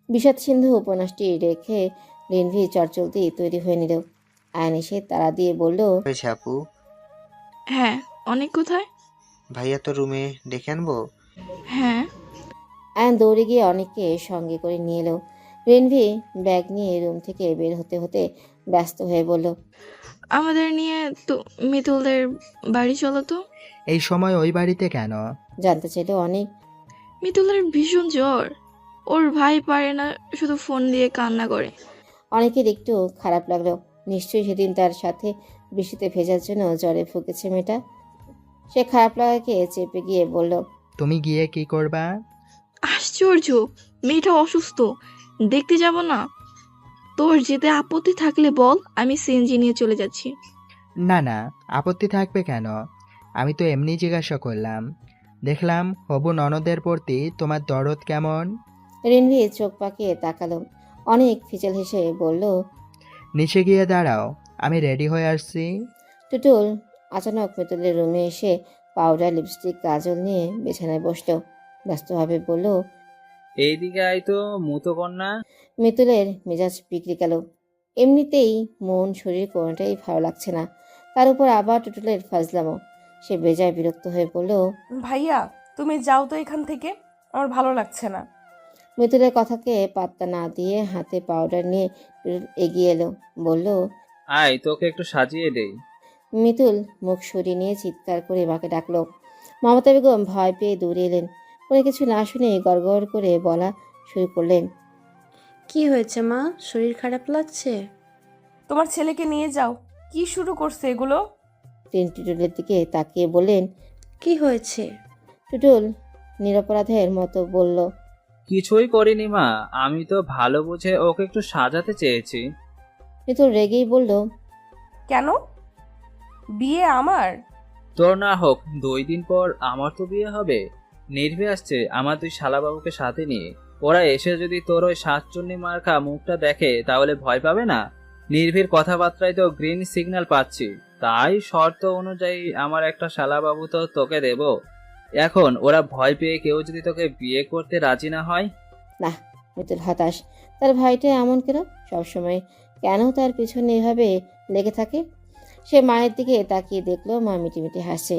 বিষাদ সিন্ধু উপন্যাসটি রেখে রিনভি চটচলতি তৈরি হয়ে নিল। আয়ান এসে তাড়া দিয়ে বলল, হয়েছে আপু? হ্যাঁ। অনেক কোথায়? ভাইয়া তো রুমে, ডেকে আনবো? হ্যাঁ। আয়ান দৌড়ে গিয়ে অনেককে সঙ্গে করে নিয়ে এলো। রিনভি ব্যাগ নিয়ে রুম থেকে বের হতে হতে ব্যস্ত হয়ে বলল, আমাদের নিয়ে তো মিতুলদের বাড়ি চলো তো। এই সময় ওই বাড়িতে কেন? জানতে চাইল অনেক। মিতুলের ভীষণ জ্বর। ওর ভাই পারে না, শুধু ফোন দিয়ে কান্না করে। অনেকের একটু খারাপ লাগলো। নিশ্চয়ই সেদিন তার সাথে বৃষ্টিতে ভেজার জন্য জ্বরে ভুগেছে মেয়েটা। সে খারাপ লাগাকে চেপে গিয়ে বলল, তুমি গিয়ে কি করবা? আশ্চর্য, মেয়েটা অসুস্থ, দেখতে যাব না? তোর যেতে আপত্তি থাকলে বল, আমি সিএনজি নিয়ে চলে যাচ্ছি। না না, আপত্তি থাকবে কেন? আমি তো এমনি জিজ্ঞাসা করলাম। দেখলাম হবু ননদের প্রতি তোমার দরদ কেমন। রিনভি চোখ পাকিয়ে তাকালো। অনেক ফিচেল হেসে বলল, নিচে গিয়ে দাঁড়াও, আমি রেডি হয়ে আসছি। টুটুল আচানক মিতুলের রুমে এসে পাউডার, লিপস্টিক, কাজল নিয়ে বিছানায় বসলো। ব্যস্তভাবে বলল, এইদিকে আয় তো মুতকন্যা। মিতুলের মেজাজ বিগড়ে গেল। এমনিতেই মন শরীর কোনোটাই ভালো লাগছে না, তার উপর আবার টুটুলের ফাজলামো। সে বেজায় বিরক্ত হয়ে বলল, ভাইয়া তুমি যাও তো এখান থেকে, আমার ভালো লাগছে না। মিতুলের কথাকে পাত্তা না দিয়ে হাতে পাউডার নিয়ে টুটুল এগিয়ে এলো। বলল, আয় তোকে একটু সাজিয়ে দেই। মিতুল মুখ সরিয়ে নিয়ে চিৎকার করে মাকে ডাকলো। মমতা বেগম ভয় পেয়ে দৌড়ে এলেন। কোনো কিছু না শুনে গড়গড় করে বলা শুরু করলেন, কি হয়েছে মা, শরীর খারাপ লাগছে? তোমার ছেলেকে নিয়ে যাও। কি শুরু করছে এগুলো? টুটুলের দিকে তাকিয়ে বললেন। কি হয়েছে? টুটুল নিরপরাধের মতো বলল, কিছুই করিনি মা, আমি তো ভালো বুঝে ওকে একটু সাজাতে চেয়েছি। মিতুল রেগেই বলল, কেন? বিয়ে আমার? তোর না হোক, 2 দিন পর আমার তো বিয়ে হবে। নির্ভে আসছে আমার 2 শালাবাবুকে সাথে নিয়ে। ওরা এসে যদি তোর ওই সাতচন্নি মার্কা মুখটা দেখে তাহলে ভয় পাবে না? নির্ভীর কথাবার্তায় তো গ্রিন সিগন্যাল পাচ্ছি, তাই শর্ত অনুযায়ী আমার একটা শালাবাবু তো তোকে দেব। এখন ওরা ভয় পেয়ে কেউ যদি তোকে বিয়ে করতে রাজি না হয়? না। মিতুল হতাশ। তার ভাইটা এমন কেন? সবসময় কেন তার পিছনে এভাবে লেগে থাকে? সে মায়ের দিকে তাকিয়ে দেখলো মা মিটিমিটি হাসছে।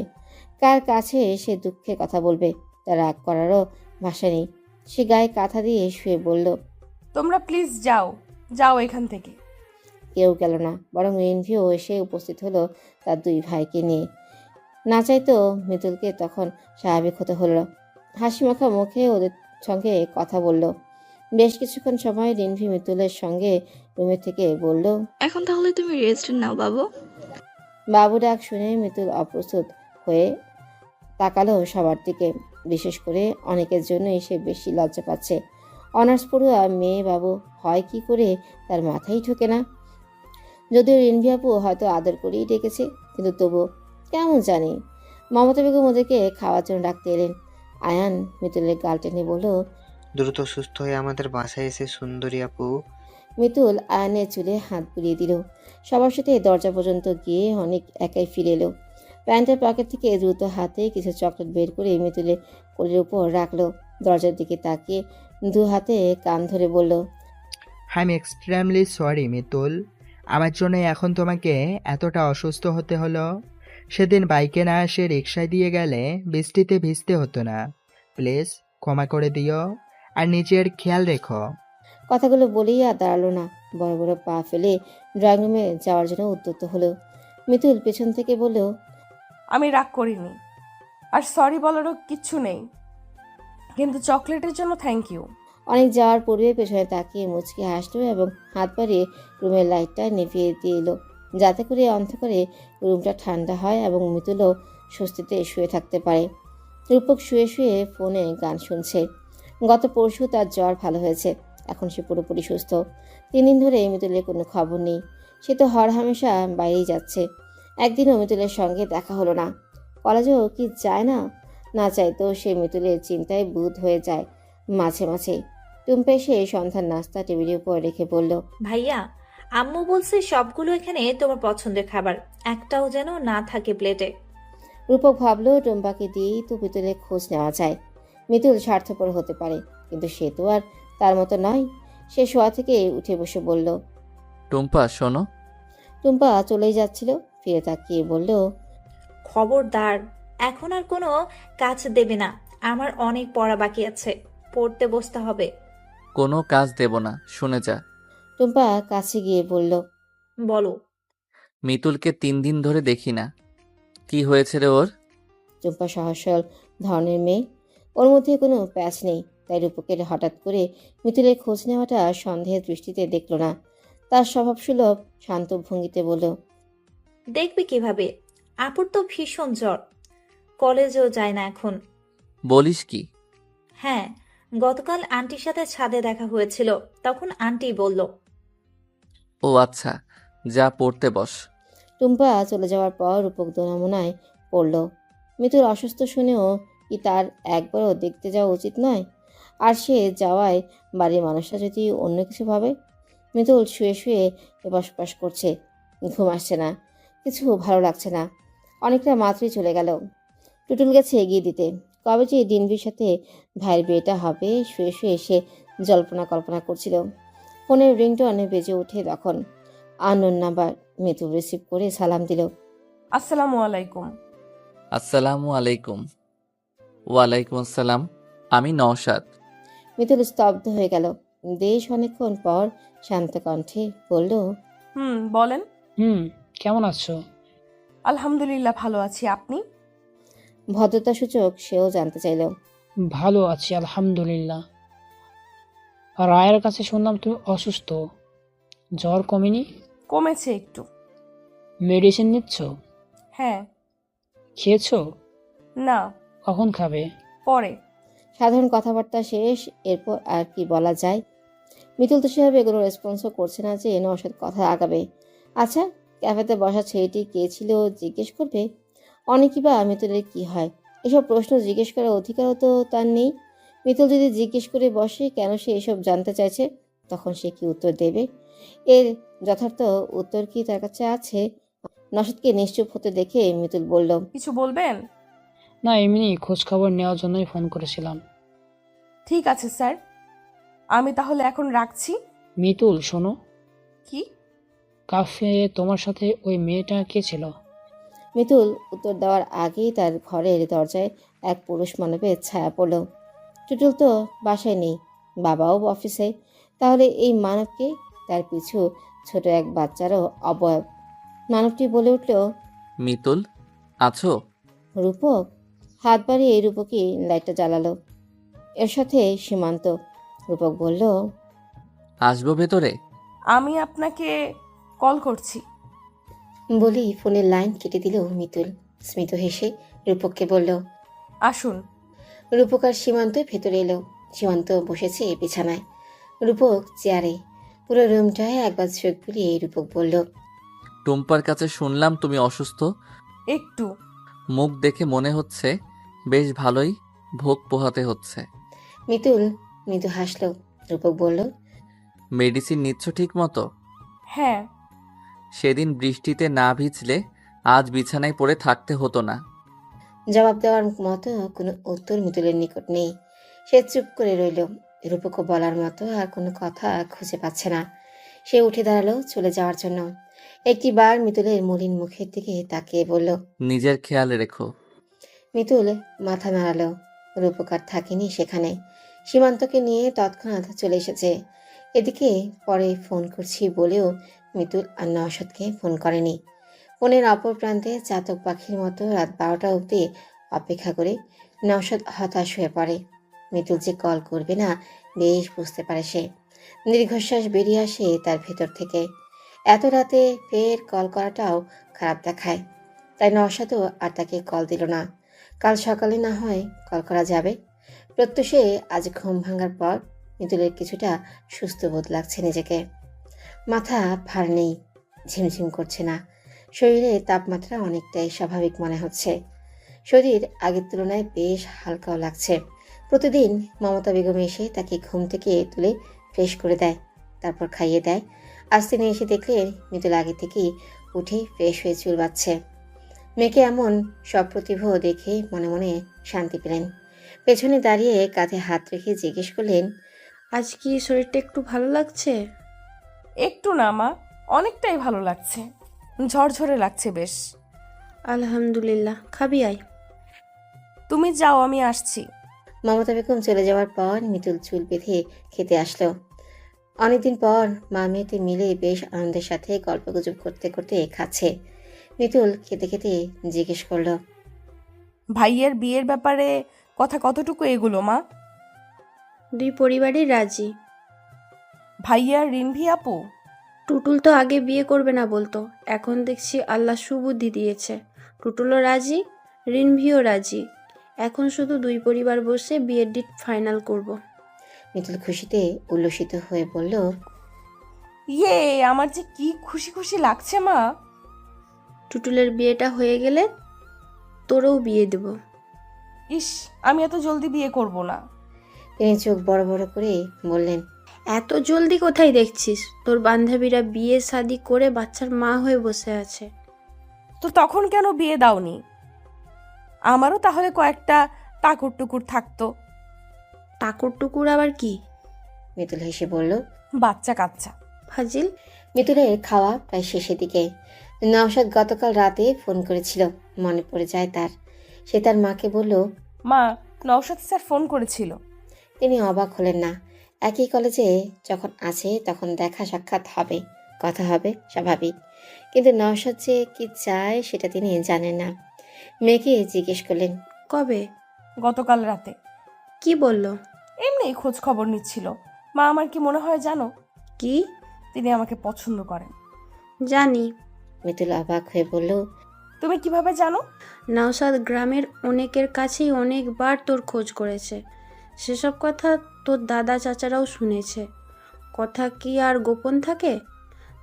কার কাছে সে দুঃখের কথা বলবে? তার রাগ করারও ভাষা নেই। সে গায়ে কাঁথা দিয়ে শুয়ে বলল, তোমরা প্লিজ যাও, যাও এখান থেকে। কেউ গেল না, বরং রিনভিও এসে উপস্থিত হলো তার 2 ভাইকে নিয়ে। না চাইতো মিতুলকে তখন স্বাভাবিক হতে হলো। হাসি মাখা মুখে ওদের সঙ্গে কথা বলল। বেশ কিছুক্ষণ সময় রিনভি মিতুলের সঙ্গে রুমে থেকে বলল, এখন তাহলে তুমি রেস্ট নাও বাবু। বাবু ডাক শুনে মিতুল অপ্রস্তুত হয়ে তাকালো সবার দিকে। বিশেষ করে অনেকের জন্যই সে বেশি লজ্জা পাচ্ছে। অনার্স পড়ুয়া মেয়ে বাবু হয় কি করে তার মাথায় ঢোকে না। যদিও রিনভি আপু হয়তো আদর করেই ডেকেছে, কিন্তু তবু কেমন জানি। মমতা বেগম ওদেরকে খাওয়ার জন্য ডাকতে এলেন। আয়ান মিতুলের গাল টেনে বলল, দ্রুত সুস্থ হয়ে আমাদের বাসায় এসে সুন্দরী আপু। মিতুল আয়ানের চুলে হাত বুলিয়ে দিল। সবার সাথে দরজা পর্যন্ত গিয়ে অনেক একাই ফিরে এলো। প্যান্টের পকেট থেকে দ্রুত হাতে কিছু চকলেট বের করে মিতুলের কোলের উপর রাখলো। দরজার দিকে তাকিয়ে 2 হাতে কান ধরে বলল, I am extremely sorry Mitul, আমার জন্য এখন তোমাকে এতটা অসুস্থ হতে হলো। সেদিন বাইকে না এসে রিকশায় দিয়ে গেলে বৃষ্টিতে ভিজতে হতো না। প্লিজ ক্ষমা করে দিও, আর নিজের খেয়াল রেখো। কথাগুলো বলেই আর দাঁড়ালো না। বড় বড় পা ফেলে ড্রয়িং রুমে যাওয়ার জন্য উদ্যত হলো। মিতুল পেছন থেকে বলল, আমি রাগ করিনি, আর সরি বলারও কিচ্ছু নেই, কিন্তু চকলেটের জন্য থ্যাংক ইউ। অনেক যাওয়ার পূর্বে পেছনে তাকিয়ে মুচকি হাসলো এবং হাত বাড়িয়ে রুমের লাইটটা নিভিয়ে দিয়ে এলো, যাতে করে অন্ধকারে রুমটা ঠান্ডা হয় এবং মিতুলও স্বস্তিতে শুয়ে থাকতে পারে। রূপক শুয়ে শুয়ে ফোনে গান শুনছে। গত পরশু তার জ্বর ভালো হয়েছে, এখন সে পুরোপুরি সুস্থ। 3 দিন ধরে মিতুলের কোনো খবর নেই। সে তো হরহামেশা বাইরেই যাচ্ছে। একদিনও মিতুলের সঙ্গে দেখা হলো না। কলেজেও কি যায় না? না চাইতেও সে মিতুলের চিন্তায় বুঁদ হয়ে যায় মাঝে মাঝে। টুম্পা এসে সন্ধ্যার নাস্তা টেবিলের উপর রেখে বলল, ভাইয়া, আম্মু বলছে সবগুলো এখানে তোমার পছন্দের খাবার, একটাও যেন না থাকে প্লেটে। রূপক ভাবলো টুম্পাকে দিয়েই তো মিতুলের খোঁজ নেওয়া যায়। মিতুল স্বার্থপর হতে পারে, কিন্তু সে তো আর তার মতো নয়। সে শোয়া থেকে উঠে বসে বলল। টুম্পা শোনো। টুম্পা চলেই যাচ্ছিল, ফিরে তাকিয়ে বলল, খবরদার, এখন আর কোনো কাজ দেবে না। আমার অনেক পড়া বাকি আছে, পড়তে বসতে হবে। কোনো কাজ দেব না, শুনে যা। টুম্পা কাছে গিয়ে বলল, বলো। মিতুলকে 3 দিন ধরে দেখি না। কি হয়েছে রে ওর? টুম্পা সহজ সরল ধরনের মেয়ে, ওর মধ্যে কোনো প্যাচ নেই। তাই রূপকের হঠাৎ করে মিতুলের খোঁজ নেওয়াটা সন্দেহের দৃষ্টিতে দেখল না। তার স্বভাবসুলভ শান্ত ভঙ্গিতে বলল, দেখবে কিভাবে? আপুর তো ভীষণ জ্বর, কলেজেও যায় না এখন। বলিস কি? হ্যাঁ, গতকাল আন্টির সাথে ছাদে দেখা হয়েছিল, তখন আন্টি বলল। ও আচ্ছা, যা পড়তে বস। টুম্পা চলে যাওয়ার পর রূপক দোনামোনায় পড়ল। মিতুর অসুস্থ শুনেও কি তার একবারও দেখতে যাওয়া উচিত নয়? আর সে যাওয়ায় বাড়ির মানুষরা যদি অন্য কিছু ভাবে? মিতুল শুয়ে শুয়ে এপাশ ওপাশ করছে, ঘুম আসছে না, কিছু ভালো লাগছে না। অনেকটা মাত্রই চলে গেল। টুটুল গেছে এগিয়ে দিতে। কবে যে ডিনভির সাথে ভাইয়ের বিয়েটা হবে, শুয়ে শুয়ে সে জল্পনা কল্পনা করছিল। ফোনের রিংটোনে বেজে ওঠে তখন। Unknown number. মিতুল রিসিভ করে সালাম দিল। আসসালামু আলাইকুম। আসসালামু আলাইকুম। ওয়ালাইকুম আসসালাম। আমি নওশাদ। মিতুল স্তব্ধ হয়ে গেল। বেশ অনেকক্ষণ পর শান্ত কণ্ঠে বলল, বলেন। কেমন আছো? আলহামদুলিল্লাহ ভালো আছি, আপনি? ভদ্রতাসূচক সেও জানতে চাইল। ভালো আছি আলহামদুলিল্লাহ। রায়ের কাছে শুনলাম তুমি অসুস্থ, জ্বর কমেনি? কমেছে একটু। মেডিসিন নিচ্ছ? হ্যাঁ। খেয়েছো? না। কখন খাবে? পরে। সাধারণ কথাবার্তা শেষ, এরপর আর কি বলা যায়? মিতুল তো সেভাবে কোনো রেসপন্সও করছে না যে নওশাদ কথা আগাবে। আচ্ছা, ক্যাফেতে বসা ছেলেটি কে ছিল জিজ্ঞেস করবে? অনেকই বা মিতুলের কি হয়, এসব প্রশ্ন জিজ্ঞেস করার অধিকারও তো তার নেই। মিতুল যদি জিজ্ঞেস করে বসে কেন সে এসব জানতে চাইছে, তখন সে কি উত্তর দেবে? এর যথার্থ উত্তর কি তার কাছে আছে? নওশাদকে নিশ্চুপ হতে দেখে মিতুল বলল, কিছু বলবেন? না, এমনি খোঁজ খবর নেওয়ার জন্যই ফোন করেছিলাম। ঠিক আছে স্যার, আমি তাহলে এখন রাখছি। মিতুল শোনো। কি? কাফে তোমার সাথে ওই মেয়েটা কে ছিল? মিতুল উত্তর দেওয়ার আগেই তার ঘরের দরজায় এক পুরুষ মানবের ছায়া পড়ল। টুটুল তো বাসায় নেই, বাবাও অফিসে। তাহলে এই মানবকে? তার পিছু ছোট এক বাচ্চারও অবয়ব। মানবটি বলে উঠল, মিতুল আছো? রূপক। হাত বাড়িয়ে রূপকই লাইটটা জ্বালালো। এর সাথে সীমান্ত। রূপক বলল, আসবো ভেতরে? আমি আপনাকে কল করছি। বলি ফোনের লাইন কেটে দিল মিতুল। স্মিত হেসে রূপককে বলল, আসুন। রূপক আর সীমান্ত ভেতরে এলো। সীমান্ত বসেছে বিছানায়, রূপক চেয়ারে। পুরো রুমটায় একবার চোখ বুলিয়ে রূপক বলল, টুম্পার কাছে শুনলাম তুমি অসুস্থ। একটু। মুখ দেখে মনে হচ্ছে বেশ ভালোই ভোগ পোহাতে হচ্ছে। মিতুল মৃদু হাসলো। রূপক বলল, মেডিসিন নিচ্ছ ঠিক মতো? হ্যাঁ। সেদিন বৃষ্টিতে না ভিজলে আজ বিছানায় পড়ে থাকতে হতো না। জবাব দেওয়ার মতো কোনো উত্তর মিতুলের নিকট নেই। সে চুপ করে রইল। রূপকও বলার মতো আর কোনো কথা খুঁজে পাচ্ছে না। সে উঠে দাঁড়ালো চলে যাওয়ার জন্য। একটিবার মিতুলের মলিন মুখের দিকে তাকিয়ে বলল, নিজের খেয়াল রেখো। মিতুল মাথা নাড়ালো। রূপক আর থাকেনি সেখানে। সীমান্তকে নিয়ে তৎক্ষণাৎ চলে এসেছে। এদিকে পরে ফোন করছি বলেও মিতুল আর নওশাদকে ফোন করেনি। ফোনের অপর প্রান্তে চাতক পাখির মতো রাত 12টা অবধি অপেক্ষা করে নওশাদ হতাশ হয়ে পড়ে। মিতুল যে কল করবে না বেশ বুঝতে পারে সে। দীর্ঘশ্বাস বেরিয়ে আসে তার ভেতর থেকে। এত রাতে ফের কল করাটাও খারাপ দেখায়। তাই নওশাদও আর তাকে কল দিল না। কাল সকালে না হয় কল করা যাবে। প্রত্যুষে আজ ঘুম ভাঙার পর মিতুলের কিছুটা সুস্থ বোধ লাগছে নিজেকে। মাথা ভার নেই, ঝিমঝিম করছে না। শরীরে তাপমাত্রা অনেকটাই স্বাভাবিক মনে হচ্ছে। শরীর আগের তুলনায় বেশ হালকাও লাগছে। প্রতিদিন মমতা বেগম এসে তাকে ঘুম থেকে তুলে ফ্রেশ করে দেয়, তারপর খাইয়ে দেয়। আজ তিনি এসে দেখলেন মিতুল আগে থেকেই উঠে ফ্রেশ হয়ে চুল বাঁধছে। মেয়েকে এমন সপ্রতিভ দেখে মনে মনে শান্তি পেলেন। পেছনে দাঁড়িয়ে কাঁধে হাত রেখে জিজ্ঞেস করলেন, আজ কি শরীরটা একটু ভালো লাগছে? একটু না মা, অনেকটাই ভালো লাগছে, ঝরঝরে লাগছে বেশ। আলহামদুলিল্লাহ, খাবি আয়। তুমি যাও, আমি আসছি। মমতা বেগম চলে যাওয়ার পর মিতুল চুল বেঁধে খেতে আসলো। অনেকদিন পর মা মেয়েতে মিলে বেশ আনন্দের সাথে গল্পগুজব করতে করতে খাচ্ছে। মিতুল খেতে খেতে জিজ্ঞেস করলো, ভাইয়ের বিয়ের ব্যাপারে কথা কতটুকু এগুলো মা? দুই পরিবারই রাজি। ভাইয়ার রিনভি আপু? টুটুল তো আগে বিয়ে করবে না বলতো, এখন দেখছি আল্লাহ সুবুদ্ধি দিয়েছে। টুটুলও রাজি, রিনভিও রাজি। এখন শুধু দুই পরিবার বসে বিয়ের ডেট ফাইনাল করব। মিতুল খুশিতে উল্লসিত হয়ে বলল, ইয়ে, আমার যে কি খুশি খুশি লাগছে মা। টুটুলের বিয়েটা হয়ে গেলে তোরও বিয়ে দেব। ইস, আমি এত জলদি বিয়ে করব না। তিনি চোখ বড় বড় করে বললেন, এত জলদি কোথায় দেখছিস? তোর বান্ধবীরা বিয়ে শাদি করে বাচ্চার মা হয়ে বসে আছে। তো তখন কেন বিয়ে দাওনি? আমারও তাহলে কয়েকটা টাকুর টুকুর থাকতো। টাকুর টুকুর আবার কি? মিতুল হেসে বলল, বাচ্চা কাচ্চা। ফাজিল। মিতুলের খাওয়া প্রায় শেষের দিকে। নওশাদ গতকাল রাতে ফোন করেছিল, মনে পড়ে যায় তার। সে তার মাকে বলল, মা, নওশাদ স্যার ফোন করেছিল। তিনি অবাক হলেন না। একই কলেজে যখন আছে তখন দেখা সাক্ষাৎ হবে, কথা হবে, স্বাভাবিক। কিন্তু নওশাদ যে কি চায় সেটা তিনি জানেন না। মেয়েকে জিজ্ঞেস করলেন, কবে? গতকাল রাতে। কি বলল? এমনি খোঁজ খবর নিচ্ছিল। মা, আমার কি মনে হয় জানো? কি? তিনি আমাকে পছন্দ করেন। জানি। মিতুল অবাক হয়ে বলল, তুমি কিভাবে জানো? নওশাদ গ্রামের অনেকের কাছেই অনেকবার তোর খোঁজ করেছে। সেসব কথা তোর দাদা চাচারাও শুনেছে। কথা কি আর গোপন থাকে?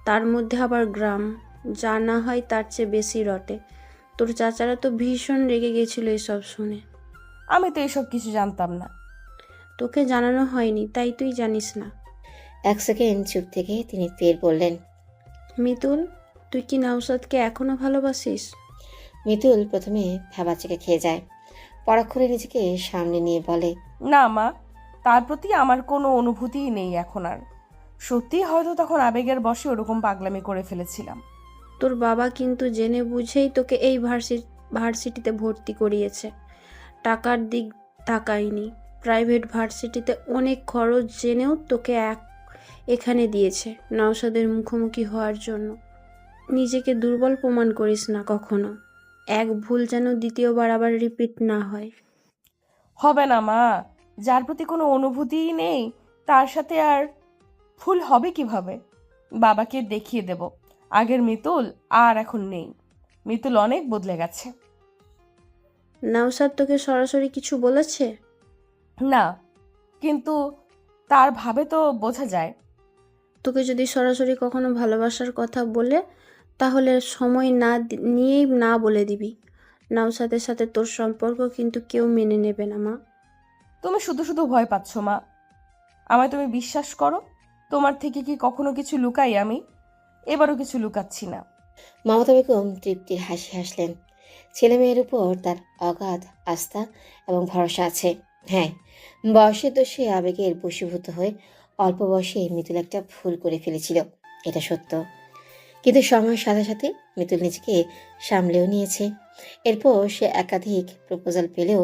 তার মধ্যে আবার গ্রাম, যা না হয় তার চেয়ে বেশি রটে। তোর চাচারা তো ভীষণ রেগে গেছিল এসব শুনে। আমি তো এসব কিছু জানতাম না। তোকে জানানো হয়নি, তাই তুই জানিস না। এক সেকেন্ড চুপ থেকে তিনি ফের বললেন, মিতুল, তুই কি নওশাদকে এখনো ভালোবাসিস? মিতুল প্রথমে ভ্যাবাচেকে খেয়ে যায়, পরক্ষণে নিজেকে সামনে নিয়ে বলে, না মা, তার প্রতি আমার কোনো অনুভূতিই নেই এখন আর। সত্যি হয়তো তখন আবেগের বশে ওরকম পাগলামি করে ফেলেছিলাম। তোর বাবা কিন্তু জেনে বুঝেই তোকে এই ভার্সিটিতে ভর্তি করিয়েছে। টাকার দিক তাকায়নি। প্রাইভেট ভার্সিটিতে অনেক খরচ জেনেও তোকে এখানে দিয়েছে নওশাদের মুখোমুখি হওয়ার জন্য। নিজেকে দুর্বল প্রমাণ করিস না কখনো। এক ভুল যেন দ্বিতীয়বার আবার রিপিট না হয়। হবে না মা, যার প্রতি কোনো অনুভূতিই নেই তার সাথে আর ভুল হবে কিভাবে? বাবাকে দেখিয়ে দেব আগের মিতুল আর এখন নেই। মিতুল অনেক বদলে গেছে। নওশাদ তোকে সরাসরি কিছু বলেছে? না, কিন্তু তার ভাবে তো বোঝা যায়। তোকে যদি সরাসরি কখনো ভালোবাসার কথা বলে, তাহলে সময় নিয়েই না বলে দিবি। নওশাদের সাথে তোর সম্পর্ক কিন্তু কেউ মেনে নেবে না মা। তুমি শুধু শুধু ভয় পাচ্ছ মা। আমায় তুমি বিশ্বাস করো। তোমার থেকে কি কখনো কিছু লুকাই আমি? এবারও কিছু লুকাচ্ছি না। মমতা বেগম তৃপ্তির হাসি হাসলেন। ছেলে মেয়ের উপর তার অগাধ আস্থা এবং ভরসা আছে। হ্যাঁ, বয়সের দোষে আবেগের বশীভূত হয়ে অল্প বয়সে মিতুল একটা ভুল করে ফেলেছিল, এটা সত্য। কিন্তু সময়ের সাথে সাথে মিতুল নিজেকে সামলেও নিয়েছে। এরপর সে একাধিক প্রপোজাল পেলেও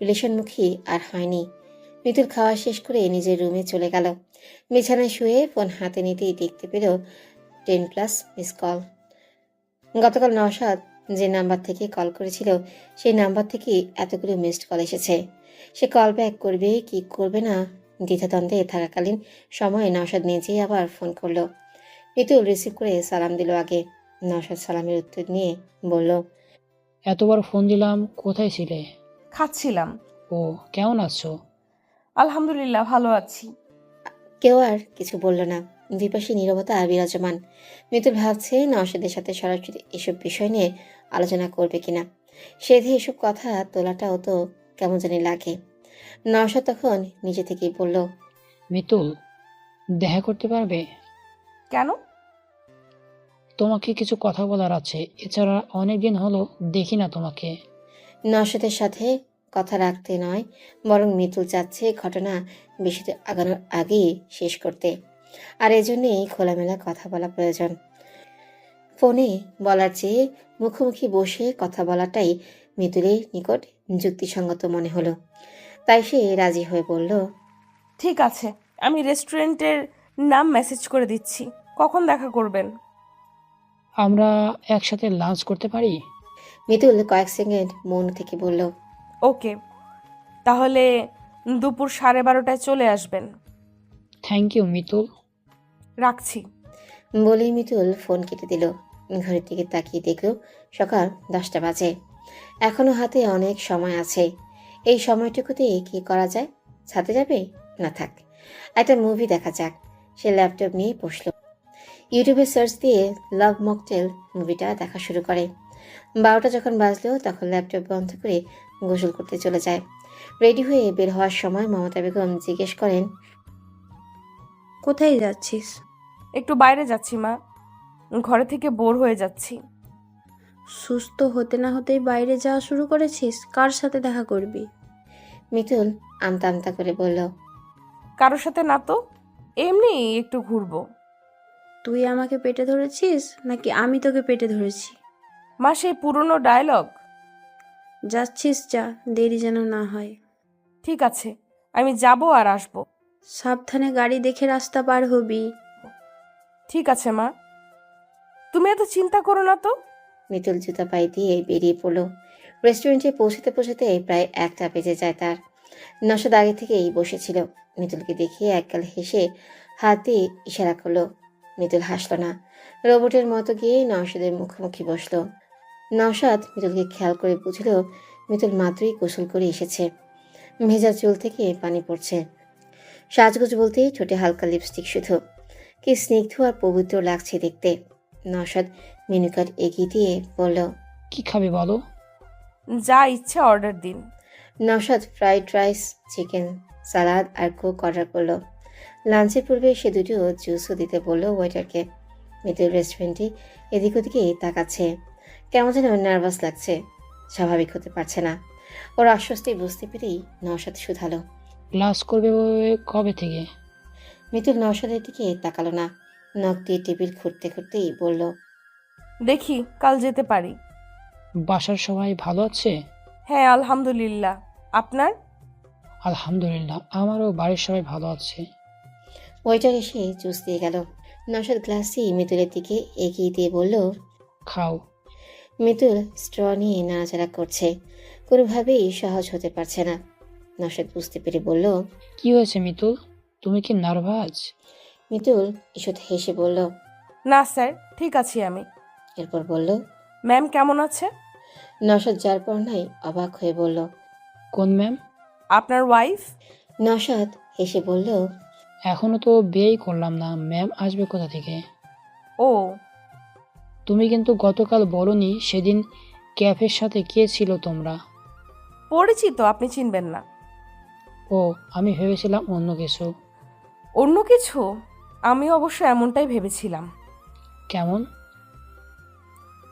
রিলেশনমুখী আর হয়নি। মিতুল খাওয়া শেষ করে নিজের রুমে চলে গেল। বিছানায় শুয়ে ফোন হাতে নিতেই দেখতে পেল 10+ মিস কল। গতকাল নওশাদ যে নাম্বার থেকে কল করেছিল সেই নাম্বার থেকে এতগুলো মিসড কল এসেছে। সে কল ব্যাক করবে কি করবে না দ্বিধাদ্বন্দ্বে থাকাকালীন সময়ে নওশাদ নিজেই আবার ফোন করলো। মিতুল রিসিভ করে সালাম দিল আগে। নওশাদ সালামের উত্তর নিয়ে বলল, এতবার ফোন দিলাম, কোথায় ছিলে? খাচ্ছিলাম। ও, কেমন আছো? আলহামদুলিল্লাহ, ভালো আছি। কেউ আর কিছু বলল না। দুই পাশে নীরবতা বিরাজমান। মিতুল ভাবছে নওশাদের সাথে সরাসরি এসব বিষয় নিয়ে আলোচনা করবে কিনা। সেধে এসব কথা তোলাটাও তো কেমন জানি লাগে। নওশাদ তখন নিজে থেকেই বলল, মিতুল, দেখা করতে পারবে? কেন? তোমাকে কিছু কথা বলার আছে। এছাড়া অনেকদিন হলো দেখি না তোমাকে। নওশাদের সাথে কথা রাখতে নয়, বরং মিতুল চাচ্ছে ঘটনা বেশি দূর আগানোর আগেই শেষ করতে। আর এজন্যই খোলামেলা কথা বলা প্রয়োজন। ফোনে বলার চেয়ে মুখোমুখি বসে কথা বলাটাই মিতুলের নিকট যুক্তিসঙ্গত মনে হলো। তাই সে রাজি হয়ে বলল, ঠিক আছে, আমি রেস্টুরেন্টের নাম মেসেজ করে দিচ্ছি। কখন দেখা করবেন? আমরা একসাথে লাঞ্চ করতে পারি? মিতুল কয়েক সেকেন্ড মন থেকে বলল, ওকে, তাহলে দুপুর 12:30টায় চলে আসবেন। Thank you Mitul. রাখছি। বলেই মিতুল ফোন কেটে দিল। ঘড়ির দিকে তাকিয়ে দেখল সকাল 10টা বাজে। এখনো হাতে অনেক সময় আছে। এই সময়টুকুতে কি করা যায়? ছাদে যাবে? না থাক, একটা মুভি দেখা যাক। সে ল্যাপটপ নিয়ে বসল। ইউটিউবে সার্চ দিয়ে লাভ মকটেল মুভিটা দেখা শুরু করে। 12টা যখন বাজলো তখন ল্যাপটপ বন্ধ করে গোসল করতে চলে যায়। রেডি হয়ে বের হওয়ার সময় মমতা বেগম জিজ্ঞেস করেন, কোথায় যাচ্ছিস? একটু বাইরে যাচ্ছি মা, ঘরে থেকে বোর হয়ে যাচ্ছি। সুস্থ হতে না হতেই বাইরে যাওয়া শুরু করেছিস? কার সাথে দেখা করবি? মিতুল আমতা আমতা করে বলল, কারোর সাথে না তো, এমনি একটু ঘুরবো। তুই আমাকে পেটে ধরেছিস নাকি আমি তোকে পেটে ধরেছি? মা, সেই পুরনো ডায়লগ। যাচ্ছিস যা, দেরি যেন না হয়। ঠিক আছে, আমি যাব আর আসবো। সাবধানে গাড়ি দেখে রাস্তা পার হবি। ঠিক আছে মা, তুমি এত চিন্তা করো না তো। মিতুল জুতা পায়ে দিয়ে বেরিয়ে পড়ল। রেস্টুরেন্টে পৌঁছতে পৌঁছতে প্রায় 1টা বেজে যায় তার। নশাদ আগে থেকেই বসেছিল। মিতুলকে দেখিয়ে একগাল হেসে হাত দিয়ে ইশারা করলো। মিতুল হাসলো না, রোবটের মতো গিয়ে নওশাদের মুখোমুখি বসলো। নওশাদ মিতুলকে খেয়াল করে বুঝল মিতুল মাত্রই গোসল করে এসেছে। ভেজা চুল থেকে পানি পড়ছে। সাজগোজ বলতে ঠোঁটে হালকা লিপস্টিক শুধু। কি স্নিগ্ধ আর পবিত্র লাগছে দেখতে। নওশাদ মেনু কার্ড এগিয়ে দিয়ে বলল, কি খাবে বলো? যা ইচ্ছে অর্ডার দিন। নওশাদ ফ্রাইড রাইস, চিকেন, সালাদ আর কোক অর্ডার করলো। লাঞ্চের পূর্বে সে দুটো জুসও দিতে বলল ওয়েটারকে। মিতুল রেস্টুরেন্টে এদিক ওদিকে তাকাচ্ছে। কেমন যেন নার্ভাস লাগছে, স্বাভাবিক হতে পারছে না। ওর আশ্বস্তি বুঝতে পেরেই নওশাদ শুধালো, ক্লাস করবে কবে থেকে? মিতুল নওশাদের দিকে তাকালো না। নখ দিয়ে টেবিল খুঁড়তে খুঁড়তেই বলল, দেখি কাল যেতে পারি। বাসার সবাই ভালো আছে? হ্যাঁ আলহামদুলিল্লাহ, আপনার? আলহামদুলিল্লাহ, আমারও বাড়ির সবাই ভালো আছে। ওয়েটার এসে জুস দিয়ে গেল। নওশাদ গ্লাসটি মিতুলের দিকে এগিয়ে দিয়ে বলল, খাও। মিতুল স্ট্র নিয়ে নাড়াচাড়া করছে, কোনোভাবেই সহজ হতে পারছে না। নওশাদ বুঝতে পেরে বলল, কি হয়েছে মিতুল, তুমি কি নার্ভাস? মিতুল ঈষৎ হেসে বলল, না স্যার, ঠিক আছি আমি। এরপর বলল, ম্যাম কেমন আছে? নওশাদ যার পর নাই অবাক হয়ে বলল, কোন ম্যাম? আপনার ওয়াইফ। নওশাদ হেসে বলল, এখনো তো বিয়েই করলাম না, ম্যাম আসবে কোথা থেকে? ও, তুমি কিন্তু গতকাল বলনি সেদিন ক্যাফের সাথে কে ছিল তোমরা? পরিচিত, আপনি চিনবেন না। ও, আমি ভেবেছিলাম অন্য কিছু। অন্য কিছু? আমি অবশ্য এমনটাই ভেবেছিলাম। কেমন?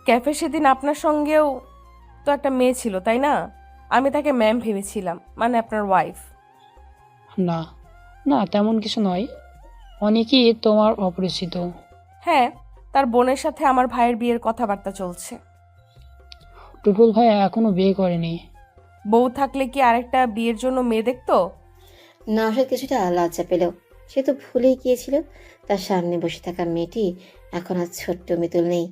ক্যাফে সেদিন আপনার সঙ্গেও তো একটা মেয়ে ছিল, তাই না? আমি তাকে ম্যাম ভেবেছিলাম, মানে আপনার ওয়াইফ। না না, তেমন কিছু নয়, অনেকেই তোমার অপরিচিত। হ্যাঁ, তার বোনের সাথে আমার ভাইয়ের বিয়ের কথাবার্তা চলছে। টুটুল ভাই এখনো বিয়ে করেনি। বউ থাকলে কি আরেকটা বিয়ের জন্য মেয়ে দেখতো? নওশাদ কিছুটা লজ্জা পেল। সে তো ভুলেই গিয়েছিল তার সামনে বসে থাকা মেয়েটি এখন আর ছোট্ট মিতুল নেই।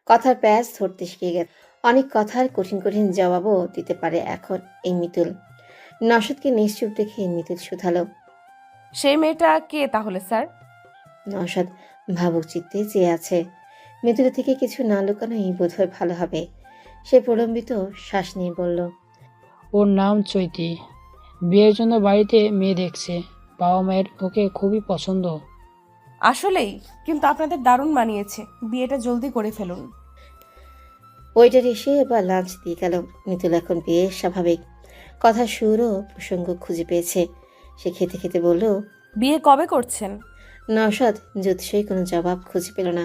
কথার প্যাঁচ ধরতে শিখে গেছে। অনেক কথার কঠিন কঠিন জবাবও দিতে পারে এখন এই মিতুল। নওশাদকে নিশ্চুপ দেখে মিতুল শুধালো, সেই মেয়েটা কে তাহলে স্যার? নওশাদ ভাবুক চিত্তে চেয়ে আছে। মিতুলের থেকে কিছু না লুকানোই বোধহয় ভালো হবে। সে প্রলম্বিত শ্বাস নিয়ে বলল, ওর নাম চৈতি, বিয়ের জন্য বাড়িতে মেয়ে দেখছে, বাবা মায়ের ওকে খুবই পছন্দ। আসলেই? কিন্তু আপনাদের দারুণ মানিয়েছে, বিয়েটা জলদি করে ফেলুন। ওয়েটার এসে এবার লাঞ্চ দিয়ে গেল। মিতুল এখন বেশ স্বাভাবিক, কথার সুর ও প্রসঙ্গ খুঁজে পেয়েছে। সে খেতে খেতে বলল, বিয়ে কবে করছেন? নওশাদ জ্যোতিষই কোনো জবাব খুঁজে পেল না।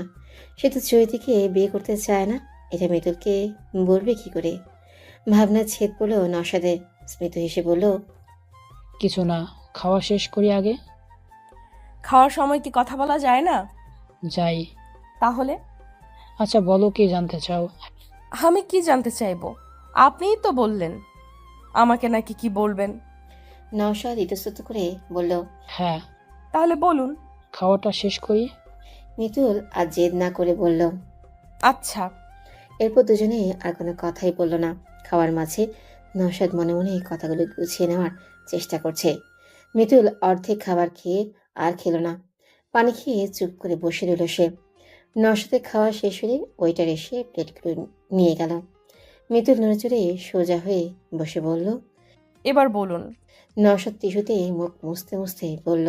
সে তো চৈতিকে বিয়ে করতে চায় না, এটা মিতুলকে বলবে কি করে? ভাবনা ছেদ পড়ল নওশাদের। স্মিত হেসে বলল, কিছু না, খাওয়া শেষ করি আগে। খাওয়ার সময় কি কথা বলা যায় না? যাই। তাহলে আচ্ছা বলো, কি জানতে চাও? আমি কি জানতে চাইবো? আপনিই তো বললেন আমাকে নাকি কি বলবেন। নওশাদ ইতস্তত করে বলল, হ্যাঁ, তাহলে বলুন। খাওয়াটা শেষ করি। মিতুল আর জেদ না করে বলল। আচ্ছা। এরপর দুজনে আর কোনো কথাই বলল না। খাওয়ার মাঝে নওশাদ মনে মনে কথাগুলো গুছিয়ে নেওয়ার চেষ্টা করছে। মিতুল অর্ধেক খাবার খেয়ে আর খেলো না। পানি খেয়ে চুপ করে বসে রইল সে। নওশাদের খাওয়া শেষ হলে ওয়েটার এসে প্লেটগুলো নিয়ে গেল। মিতুল নড়েচড়ে সোজা হয়ে বসে বলল, এবার বলুন। নওশাদ টিস্যুতে মুখ মুছতে মুছতে বলল।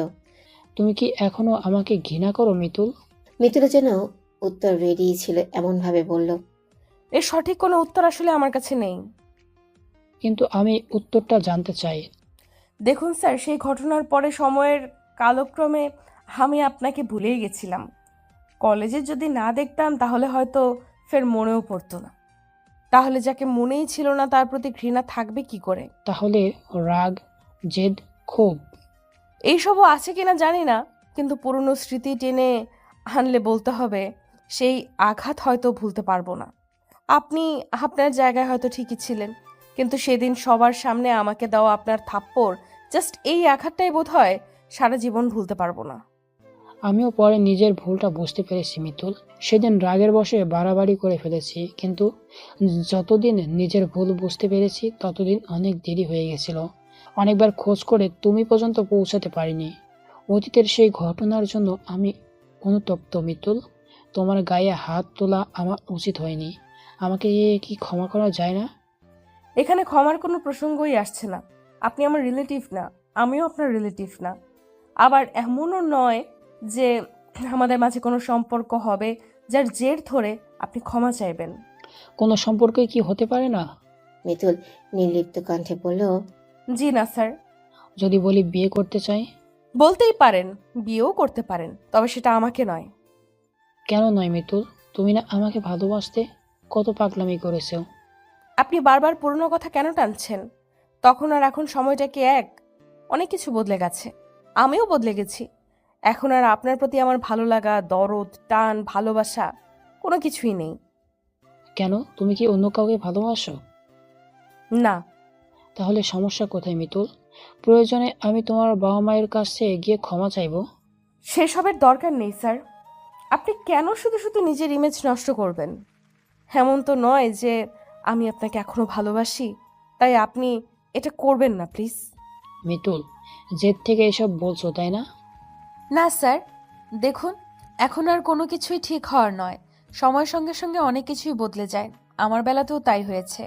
তুমি কি এখনো আমাকে ঘৃণা করো মিতুল? মিতুলের যেন উত্তর রেডি ছিল এমনভাবে বলল। এর সঠিক কোনো উত্তর আসলে আমার কাছে নেই। কিন্তু আমি উত্তরটা জানতে চাই। দেখুন স্যার, সেই ঘটনার পরে সময়ের কালক্রমে আমি আপনাকে ভুলেই গেছিলাম। কলেজে যদি না দেখতাম তাহলে হয়তো ফের মনেও পড়তো না। তাহলে যাকে মনেই ছিল না তার প্রতি ঘৃণা থাকবে কি করে? তাহলে রাগ, জেদ, ক্ষোভ এইসবও আছে কিনা জানি না, কিন্তু পুরনো স্মৃতি টেনে আনলে বলতে হবে সেই আঘাত হয়তো ভুলতে পারবো না। আপনি আপনার জায়গায় হয়তো ঠিকই ছিলেন, কিন্তু সেদিন সবার সামনে আমাকে দেওয়া আপনার থাপ্পড়, জাস্ট এই আঘাতটাই বোধহয় সারা জীবন ভুলতে পারবো না। আমিও পরে নিজের ভুলটা বুঝতে পেরেছি মিতুল। সেদিন রাগের বশে বাড়াবাড়ি করে ফেলেছি, কিন্তু যতদিন নিজের ভুল বুঝতে পেরেছি ততদিন অনেক দেরি হয়ে গেছিল। অনেকবার খোঁজ করে তুমি পর্যন্ত পৌঁছাতে পারিনি। অতীতের সেই ঘটনার জন্য আমি অনুতপ্ত মিতুল। তোমার গায়ে হাত তোলা আমার উচিত হয়নি। আমাকে কি ক্ষমা করা যায় না? এখানে ক্ষমার কোনো প্রসঙ্গই আসছে না। আপনি আমার রিলেটিভ না, আমিও আপনার রিলেটিভ না। আবার এমনও নয় যে আমাদের মাঝে কোনো সম্পর্ক হবে যার জের ধরে আপনি ক্ষমা চাইবেন। কোনো সম্পর্কে কি হতে পারে না? মিতুল নির্লিপ্ত কণ্ঠে বলল, জি না স্যার। যদি বলি বিয়ে করতে চাই? বলতেই পারেন, বিয়েও করতে পারেন, তবে সেটা আমাকে নয়। কেন নয় মিতুল? তুমি না আমাকে ভালোবাসতে? কত পাগলামি করেছো। আপনি বারবার পুরনো কথা কেন টানছেন? তখন আর এখন সময়টা কি এক? অনেক কিছু বদলে গেছে, আমিও বদলে গেছি। এখন আর আপনার প্রতি আমার ভালো লাগা, দরদ, টান, ভালোবাসা কোনো কিছুই নেই। কেন, তুমি কি অন্য কাউকে ভালোবাসো? না। তাহলে সমস্যা কোথায় মিতুল? প্রয়োজনে আমি তোমার বাবা মায়ের কাছে গিয়ে ক্ষমা চাইবো। সেসবের দরকার নেই স্যার। আপনি কেন শুধু শুধু নিজের ইমেজ নষ্ট করবেন? এমন তো নয় যে আমি আপনাকে এখনো ভালোবাসি, তাই আপনি এটা করবেন না প্লিজ। মিতুল, জেদ থেকে এসব বলছো তাই না? না স্যার, দেখুন, এখন আর কোনো কিছুই ঠিক হওয়ার নয়। সময়ের সঙ্গে সঙ্গে অনেক কিছুই বদলে যায়। আমার বেলাতেও তাই হয়েছে।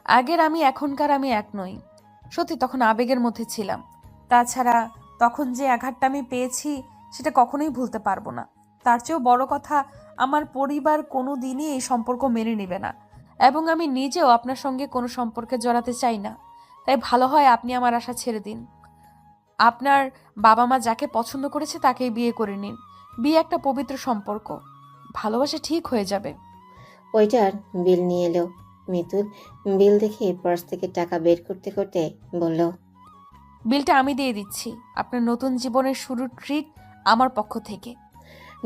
আগের আমি এখনকার আমি এক নই। সত্যি তখন আবেগের মধ্যে ছিলাম। তাছাড়া তখন যে আঘাতটা আমি পেয়েছি সেটা কখনোই ভুলতে পারবো না। তার চেয়েও বড় কথা, আমার পরিবার কোনো দিনই এই সম্পর্ক মেনে নেবে না, এবং আমি নিজেও আপনার সঙ্গে কোনো সম্পর্কে জড়াতে চাই না। তাই ভালো হয় আপনি আমার আশা ছেড়ে দিন। আপনার বাবা মা যাকে পছন্দ করেছে তাকেই বিয়ে করে নিন। বিয়ে একটা পবিত্র সম্পর্ক, ভালোবাসা ঠিক হয়ে যাবে। ওইটার বিল নিয়ে এলো। মিতুল বিল দেখে পার্স থেকে টাকা বের করতে করতে বলল, বিলটা আমি দিয়ে দিচ্ছি। আপনার নতুন জীবনের শুরুর ট্রিট আমার পক্ষ থেকে।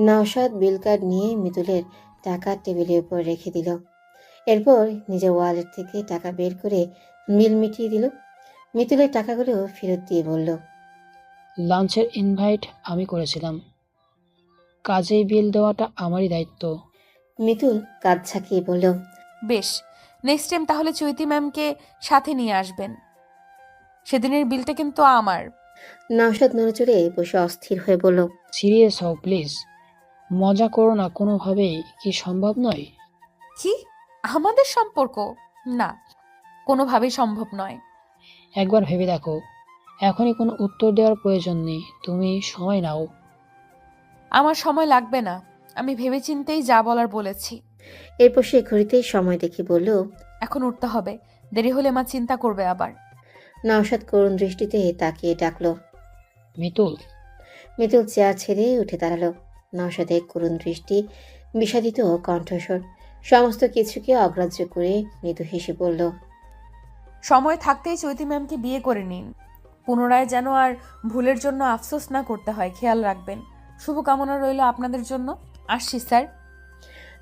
নওশাদ বিল কার্ড নিয়ে মিতুলের টাকা টেবিলের উপর রেখে দিল। এরপর নিজের ওয়ালেট থেকে টাকা বের করে বিল মিটিয়ে দিল। মিতুলের টাকাগুলো ফেরত দিয়ে বলল, লাঞ্চের ইনভাইট আমি করেছিলাম, কাজেই বিল দেওয়াটা আমারই দায়িত্ব। মিতুল কাঁধ ঝাঁকিয়ে বলল, বেশ, নেক্সট টাইম তাহলে চৈতি ম্যামকে সাথে নিয়ে আসবেন। সেদিনের বিলটা কিন্তু আমার। নওশাদ নড়েচড়ে বসে অস্থির হয়ে বলল, সিরিয়াস হও প্লিজ, মজা করো না কোনোভাবেই। কি সম্ভব নয়? কি? আমাদের সম্পর্ক? না, কোনোভাবেই সম্ভব নয়। একবার ভেবে দেখো। এখনই কোনো উত্তর দেওয়ার প্রয়োজন নেই, তুমি সময় নাও। আমার সময় লাগবে না, আমি ভেবেচিন্তেই যা বলার বলেছি। এরপর সে ঘড়িতে সময় দেখে বলল, এখন উঠতে হবে, দেরি হলে মা চিন্তা করবে আবার। নওশাদ করুণ দৃষ্টিতে তাকিয়ে ডাকলো, মিতুল। মিতুল চেয়ার ছেড়ে উঠে দাঁড়ালো। নওশাদের করুণ দৃষ্টি, বিষাদিত কণ্ঠস্বর সমস্ত কিছুকে অগ্রাহ্য করে মৃদু হেসে বলল, সময় থাকতেই চৈতি ম্যামকে বিয়ে করে নিন। পুনরায় যেন আর ভুলের জন্য আফসোস না করতে হয়, খেয়াল রাখবেন। শুভকামনা রইল আপনাদের জন্য। আসছি স্যার।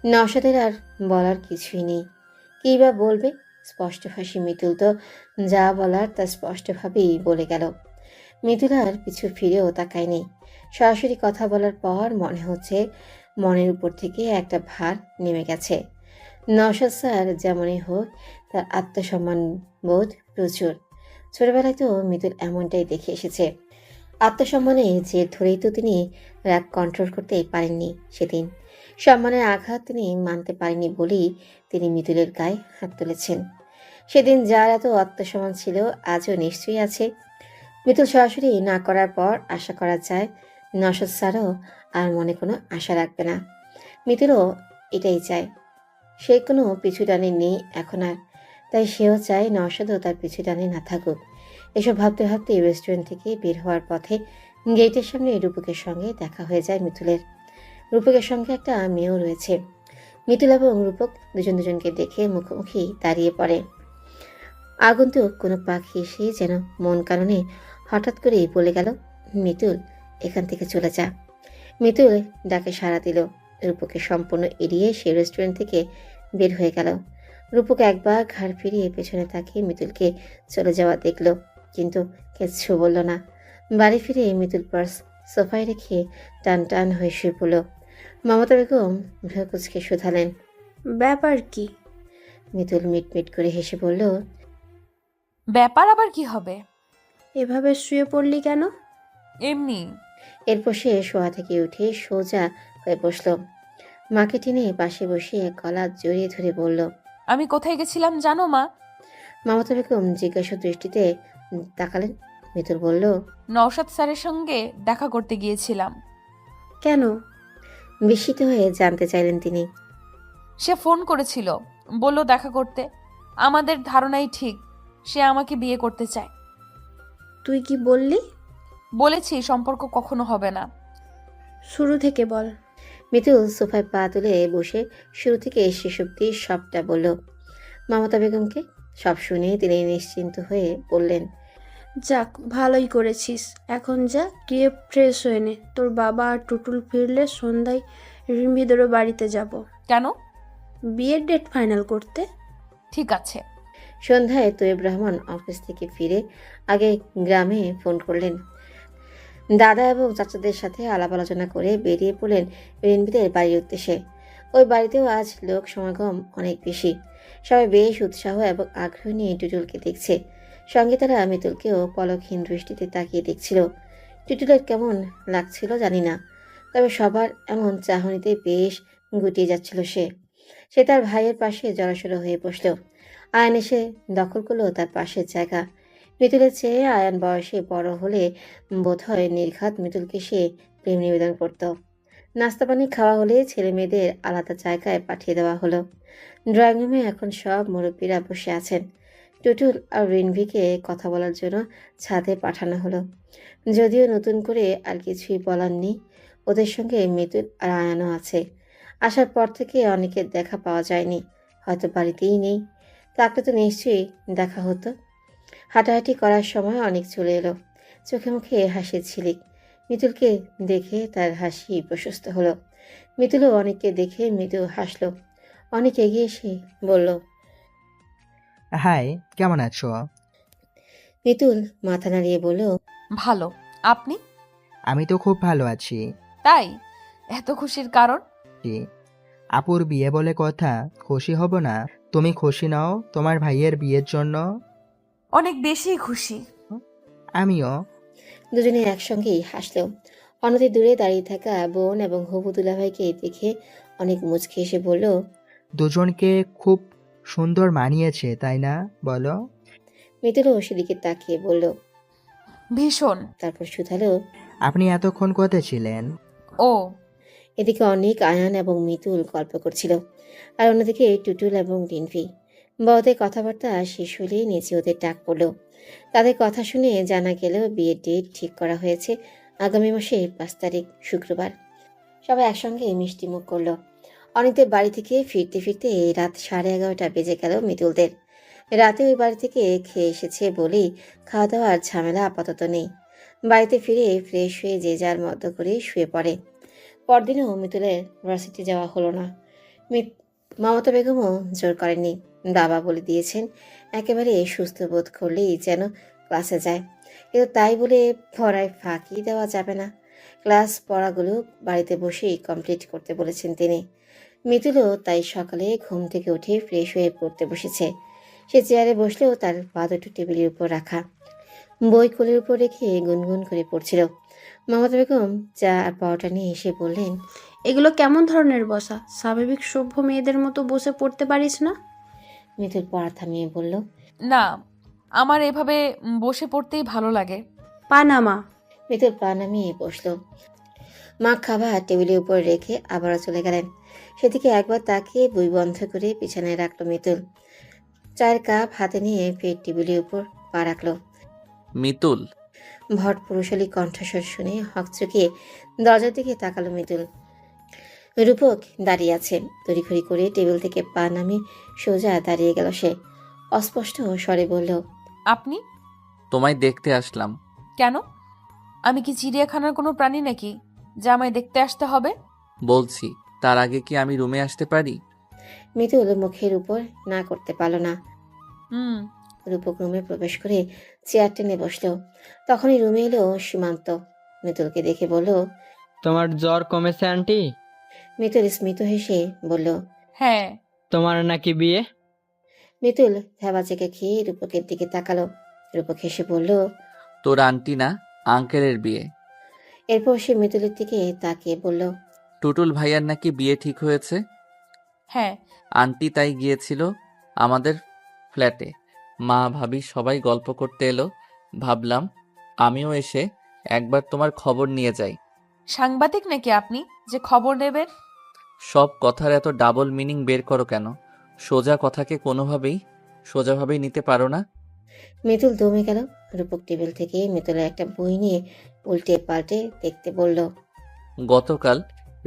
নওশাদের আর বলার কিছুই নেই। কী বা বলবে? স্পষ্টভাষী মিতুল তো যা বলার তা স্পষ্টভাবেই বলে গেল। মিতুল আর পিছু ফিরেও তাকায়নি। সরাসরি কথা বলার পর মনে হচ্ছে মনের উপর থেকে একটা ভার নেমে গেছে। নওশাদ স্যার যেমনই হোক, তার আত্মসম্মান বোধ প্রচুর। ছোটবেলায় তো মিতুল এমনটাই দেখে এসেছে। আত্মসম্মানে জের ধরেই তো তিনি রাগ কন্ট্রোল করতে পারেননি সেদিন। সম্মানের আঘাত তিনি মানতে পারেননি বলেই তিনি মিতুলের গায়ে হাত তুলেছেন। সেদিন যার এত আত্মসম্মান ছিল আজও নিশ্চয়ই আছে। মিতুল সরাসরি না করার পর আশা করা যায় নওশাদ স্যারও আর মনে কোনো আশা রাখবে না। মিতুলও এটাই চায়। সে কোনো পিছু টানে নেই এখন আর, তাই সেও চায় নওশাদও তার পিছু টানে না থাকুক। এসব ভাবতে ভাবতে রেস্টুরেন্ট থেকে বের হওয়ার পথে গেটের সামনে রূপকের সঙ্গে দেখা হয়ে যায় মিতুলের। রূপকের সঙ্গে একটা মেয়েও রয়েছে। মিতুল এবং রূপক দুজন দুজনকে দেখে মুখোমুখি দাঁড়িয়ে পড়ে। আগন্তুক কোনো পাখি এসে যেন মন কারণে হঠাৎ করেই বলে গেল, মিতুল এখান থেকে চলে যা। মিতুল ডাকে সাড়া দিল। রূপকে সম্পূর্ণ এড়িয়ে সে রেস্টুরেন্ট থেকে বের হয়ে গেল। রূপক একবার ঘাড় ফিরিয়ে পেছনে তাকিয়ে মিতুলকে চলে যাওয়া দেখল, কিন্তু কিচ্ছু বলল না। বাড়ি ফিরে মিতুল পার্স সোফায় রেখে টান টান হয়ে শুয়ে পড়ল। মমতা বেগম ভ্রুকুচকে শুধালেন, ব্যাপার কি? মিতুল মিটমিট করে হেসে বলল, ব্যাপার আবার কি হবে? এভাবে শুয়ে পড়লি কেন? এমনি। এরপর সে শোয়া থেকে উঠে সোজা হয়ে বসল। মাকে টেনে পাশে বসিয়ে গলা জড়িয়ে ধরে বলল, আমি কোথায় গেছিলাম জানো মা? মমতা বেগম জিজ্ঞাসা দৃষ্টিতে তাকালেন। মিতুল বলল, নওশাদ স্যারের সঙ্গে দেখা করতে গিয়েছিলাম। কেন? বিস্মিত হয়ে জানতে চাইলেন তিনি। সে ফোন করেছিল, বলল দেখা করতে। আমাদের ধারণাই ঠিক, সে আমাকে বিয়ে করতে চায়। তুই কি বললি? বলেছি সম্পর্ক কখনো হবে না। শুরু থেকে বল। মিতুল সোফায় পা তুলে বসে শুরু থেকে শেষ অব্দি সবটা বলল। মমতা বেগমকে সব শুনে তিনি নিশ্চিন্ত হয়ে বললেন, যাক, ভালোই করেছিস। এখন যা, গিয়ে ফ্রেশ হয়ে নে। তোর বাবা আর টুটুল ফিরলে সন্ধ্যায় রিম্বিদেরও বাড়িতে যাব। কেন? বিয়ের ডেট ফাইনাল করতে। ঠিক আছে। সন্ধ্যায় তৈয়ব রহমান অফিস থেকে ফিরে আগে গ্রামে ফোন করলেন। দাদা এবং চাচাদের সাথে আলাপ আলোচনা করে বেরিয়ে পড়লেন রিনবিদের বাড়ির উদ্দেশ্যে। ওই বাড়িতেও আজ লোক সমাগম অনেক বেশি। সবাই বেশ উৎসাহ এবং আগ্রহ নিয়ে টুটুলকে দেখছে। সঙ্গে তারা মিতুলকেও পলকহীন দৃষ্টিতে তাকিয়ে দেখছিল। টুটুলের কেমন লাগছিল জানি না, তবে সবার এমন চাহনিতে বেশ গুটিয়ে যাচ্ছিল সে তার ভাইয়ের পাশে জড়সড় হয়ে বসল। আয়ান এসে দখল করলো তার পাশের জায়গা। মিতুলের চেয়ে আয়ান বয়সে বড় হলে বোধহয় নির্ঘাত মিতুলকে সে প্রেম নিবেদন করত। নাস্তা পানি খাওয়া হলে ছেলে মেয়েদের আলাদা জায়গায় পাঠিয়ে দেওয়া হলো। ড্রয়িং রুমে এখন সব মুরব্বীরা বসে আছেন। টুটুল আর রিনভিকে কথা বলার জন্য ছাদে পাঠানো হলো। যদিও নতুন করে আর কিছুই বলার নেই, ওদের সঙ্গে মিতুল আর আয়ানও আছে। আসার পর থেকে অনেকের দেখা পাওয়া যায়নি, হয়তো বাড়িতেই নেই। তাকে তো নিশ্চয়ই দেখা হতো। হাঁটাহাঁটি করার সময় অনেক চলে এলো, চোখে মুখে হাসির ঝিলিক। মিতুলকে দেখে তার হাসি প্রশস্ত হলো। মিতুলও অনেককে দেখে মৃদু হাসলো। অনেক এগিয়ে এসে বলল, হাই, কেমন আছো? মিতুল মাথা নাড়িয়ে বলল, ভালো। আপনি? আমি তো খুব ভালো আছি। তাই? এত খুশির কারণ? কি? আপুর বিয়ে বলে কথা, খুশি হব না? তুমি খুশি নাও তোমার ভাইয়ের বিয়ের জন্য? অনেক বেশি খুশি। আমিও। দুজনে একসঙ্গেই হাসলো। অনতি দূরে দাঁড়িয়ে থাকা বোন এবং হবু দুলাভাইকে দেখে অনেক মুচকি এসে বলল, দুজনকে খুব সুন্দর মানিয়েছে তাই না, বলো? মিতুলও সেদিকে তাকিয়ে বলল, ভীষণ। তারপর শুধালো, আপনি এতক্ষণ কোথায় ছিলেন? ও। এদিকে অনেক আয়ান এবং মিতুল গল্প করছিল, আর অন্যদিকে টুটুল এবং রিনভি। বড়দের কথাবার্তা শেষ হলে নিচে ওদের ডাক পড়ল। তাদের কথা শুনে জানা গেল বিয়ের ডেট ঠিক করা হয়েছে আগামী মাসের 5 তারিখ শুক্রবার। সবাই একসঙ্গে মিষ্টি মুখ করলো। অনেকদের বাড়ি থেকে ফিরতে ফিরতে রাত 11:30 বেজে গেল মিতুলদের। রাতে ওই বাড়ি থেকে খেয়ে এসেছে বলেই খাওয়া দাওয়ার ঝামেলা আপাতত নেই। বাড়িতে ফিরে ফ্রেশ হয়ে যে যার মতো করে শুয়ে পড়ে। পরদিনও মিতুলের ভার্সিটি যাওয়া হলো না। মমতা বেগমও জোর করেননি। বাবা বলে দিয়েছেন একেবারে সুস্থ বোধ করলেই যেন ক্লাসে যায়, কিন্তু তাই বলে পড়ায় ফাঁকি দেওয়া যাবে না। ক্লাস পড়াগুলো বাড়িতে বসেই কমপ্লিট করতে বলেছেন তিনি। মিতুলও তাই সকালে ঘুম থেকে উঠে ফ্রেশ হয়ে পড়তে বসেছে। সে চেয়ারে বসলেও তার পা দুটো টেবিলের উপর রাখা, বই কোলের উপর রেখে গুনগুন করে পড়ছিল। মমতা বেগম চা আর পাওয়াটা নিয়ে এসে বললেন, এগুলো কেমন ধরনের বসা? স্বাভাবিক সভ্য মেয়েদের মতো বসে পড়তে পারিস না? মিতুল পড়া থামিয়ে বলল, না, আমার এভাবে বসে পড়তেই ভালো লাগে। পানামা। মিতুল পা নামিয়ে বসল। মা খাবার টেবিলের উপর রেখে আবারও চলে গেলেন। সেদিকে একবার তাকিয়ে বই বন্ধ করে বিছানায় রাখলো মিতুল। চায়ের কাপ হাতে নিয়ে ফের টেবিলের উপর পা রাখলো। মিতুল, ভট পুরুষালী কণ্ঠস্বর শুনে হকচকিয়ে দরজার দিকে তাকালো মিতুল। রূপক দাঁড়িয়ে আছে। তড়িঘড়ি করে টেবিল থেকে পা নামিয়ে সোজা দাঁড়িয়ে গেল সে। অস্পষ্ট স্বরে বলল, আপনি? তোমায় দেখতে আসলাম। কেন? আমি কি চিড়িয়াখানার কোনো প্রাণী নাকি যা আমায় দেখতে আসতে হবে? বলছি, তার আগে কি আমি রুমে আসতে পারি? মিতুল মুখের উপর না করতে পারল না। হুম। রূপক রুমে প্রবেশ করে চেয়ার টেনে বসলো। তখনই রুমে এলো সীমান্ত। মিতুলকে দেখে বলল, তোমার জ্বর কমেছে আন্টি? মিতুল স্মিত হেসে বলল, হ্যাঁ। তোমার নাকি বিয়ে? মিতুল ভেবা চেকে খেয়ে রূপকের দিকে তাকালো। রূপক হেসে বলল, তোর আন্টি না, আঙ্কেলের বিয়ে। এরপর সে মিতুলের দিকে তাকিয়ে বলল, টুটুল ভাইয়ার নাকি বিয়ে ঠিক হয়েছে। হ্যাঁ। আন্টি তাই গিয়েছিল আমাদের ফ্ল্যাটে। মা ভাবি সবাই গল্প করতে এলো, ভাবলাম আমিও এসে একবার তোমার খবর নিয়ে যাই। সাংবাদিক নাকি আপনি যে খবর নেবেন? সব কথার এত ডাবল মিনিং বের করো কেন? সোজা কথাকে কোনোভাবেই সোজাভাবেই নিতে পারো না? মিতুল দমে গেল। রূপক টেবিল থেকে মিতুলের একটা বই নিয়ে উল্টে পাল্টে দেখতে বলল, গতকাল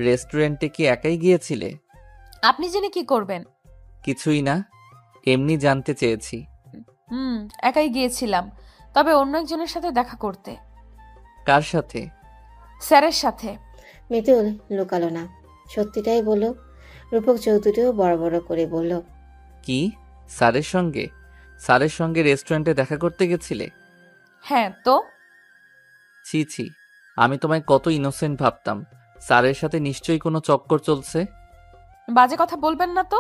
রেস্টুরেন্টে কি একাই গিয়েছিলে? আপনি জেনে কি করবেন? কিছুই না, এমনি জানতে চেয়েছি। একাই গিয়েছিলাম, তবে অন্য একজনের সাথে দেখা করতে। কার সাথে? স্যারের সাথে। মিতুল লুকালো না, সত্যিটাই বলল। রূপক চোখ দুটো বড় বড় করে বলল, কি, স্যারের সঙ্গে? স্যারের সঙ্গে রেস্টুরেন্টে দেখা করতে গেছিলে? হ্যাঁ তো? ছি ছি, আমি তোমায় কত ইনোসেন্ট ভাবতাম। স্যারের সাথে নিশ্চয়ই কোনো চক্কর চলছে। বাজে কথা বলবেন না তো।